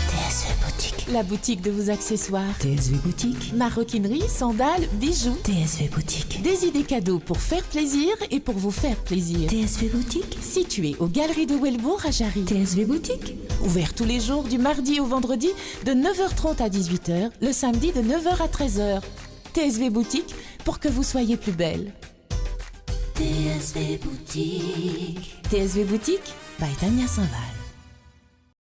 TSV Boutique. La boutique de vos accessoires. TSV Boutique. Maroquinerie, sandales, bijoux. TSV Boutique. Des idées cadeaux pour faire plaisir et pour vous faire plaisir. TSV Boutique. Situé aux Galeries de Welbourg à Jarry. TSV Boutique. Ouvert tous les jours du mardi au vendredi de 9h30 à 18h, le samedi de 9h à 13h. TSV Boutique pour que vous soyez plus belle. TSV Boutique. TSV Boutique by Tania Saint-Val.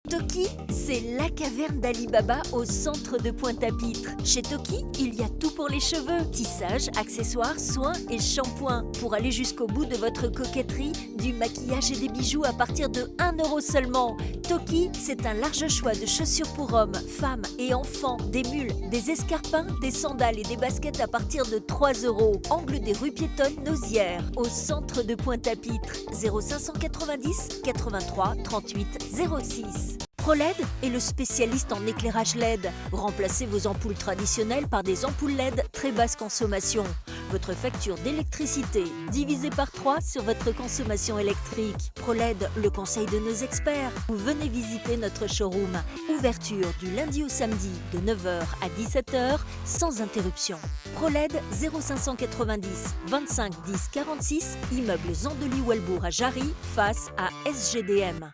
Toki, c'est la caverne d'Ali Baba au centre de Pointe-à-Pitre. Chez Toki, il y a tout pour les cheveux. Tissage, accessoires, soins et shampoing. Pour aller jusqu'au bout de votre coquetterie, du maquillage et des bijoux à partir de 1 € seulement. Toki, c'est un large choix de chaussures pour hommes, femmes et enfants, des mules, des escarpins, des sandales et des baskets à partir de 3 €. Angle des rues piétonnes Nausière, au centre de Pointe-à-Pitre. 0590 83 38 06. ProLED est le spécialiste en éclairage LED. Remplacez vos ampoules traditionnelles par des ampoules LED très basse consommation. Votre facture d'électricité divisée par 3 sur votre consommation électrique. ProLED, le conseil de nos experts. Vous venez visiter notre showroom. Ouverture du lundi au samedi de 9h à 17h sans interruption. ProLED 0590 25 10 46, immeuble Zandeli Welbourg à Jarry, face à SGDM.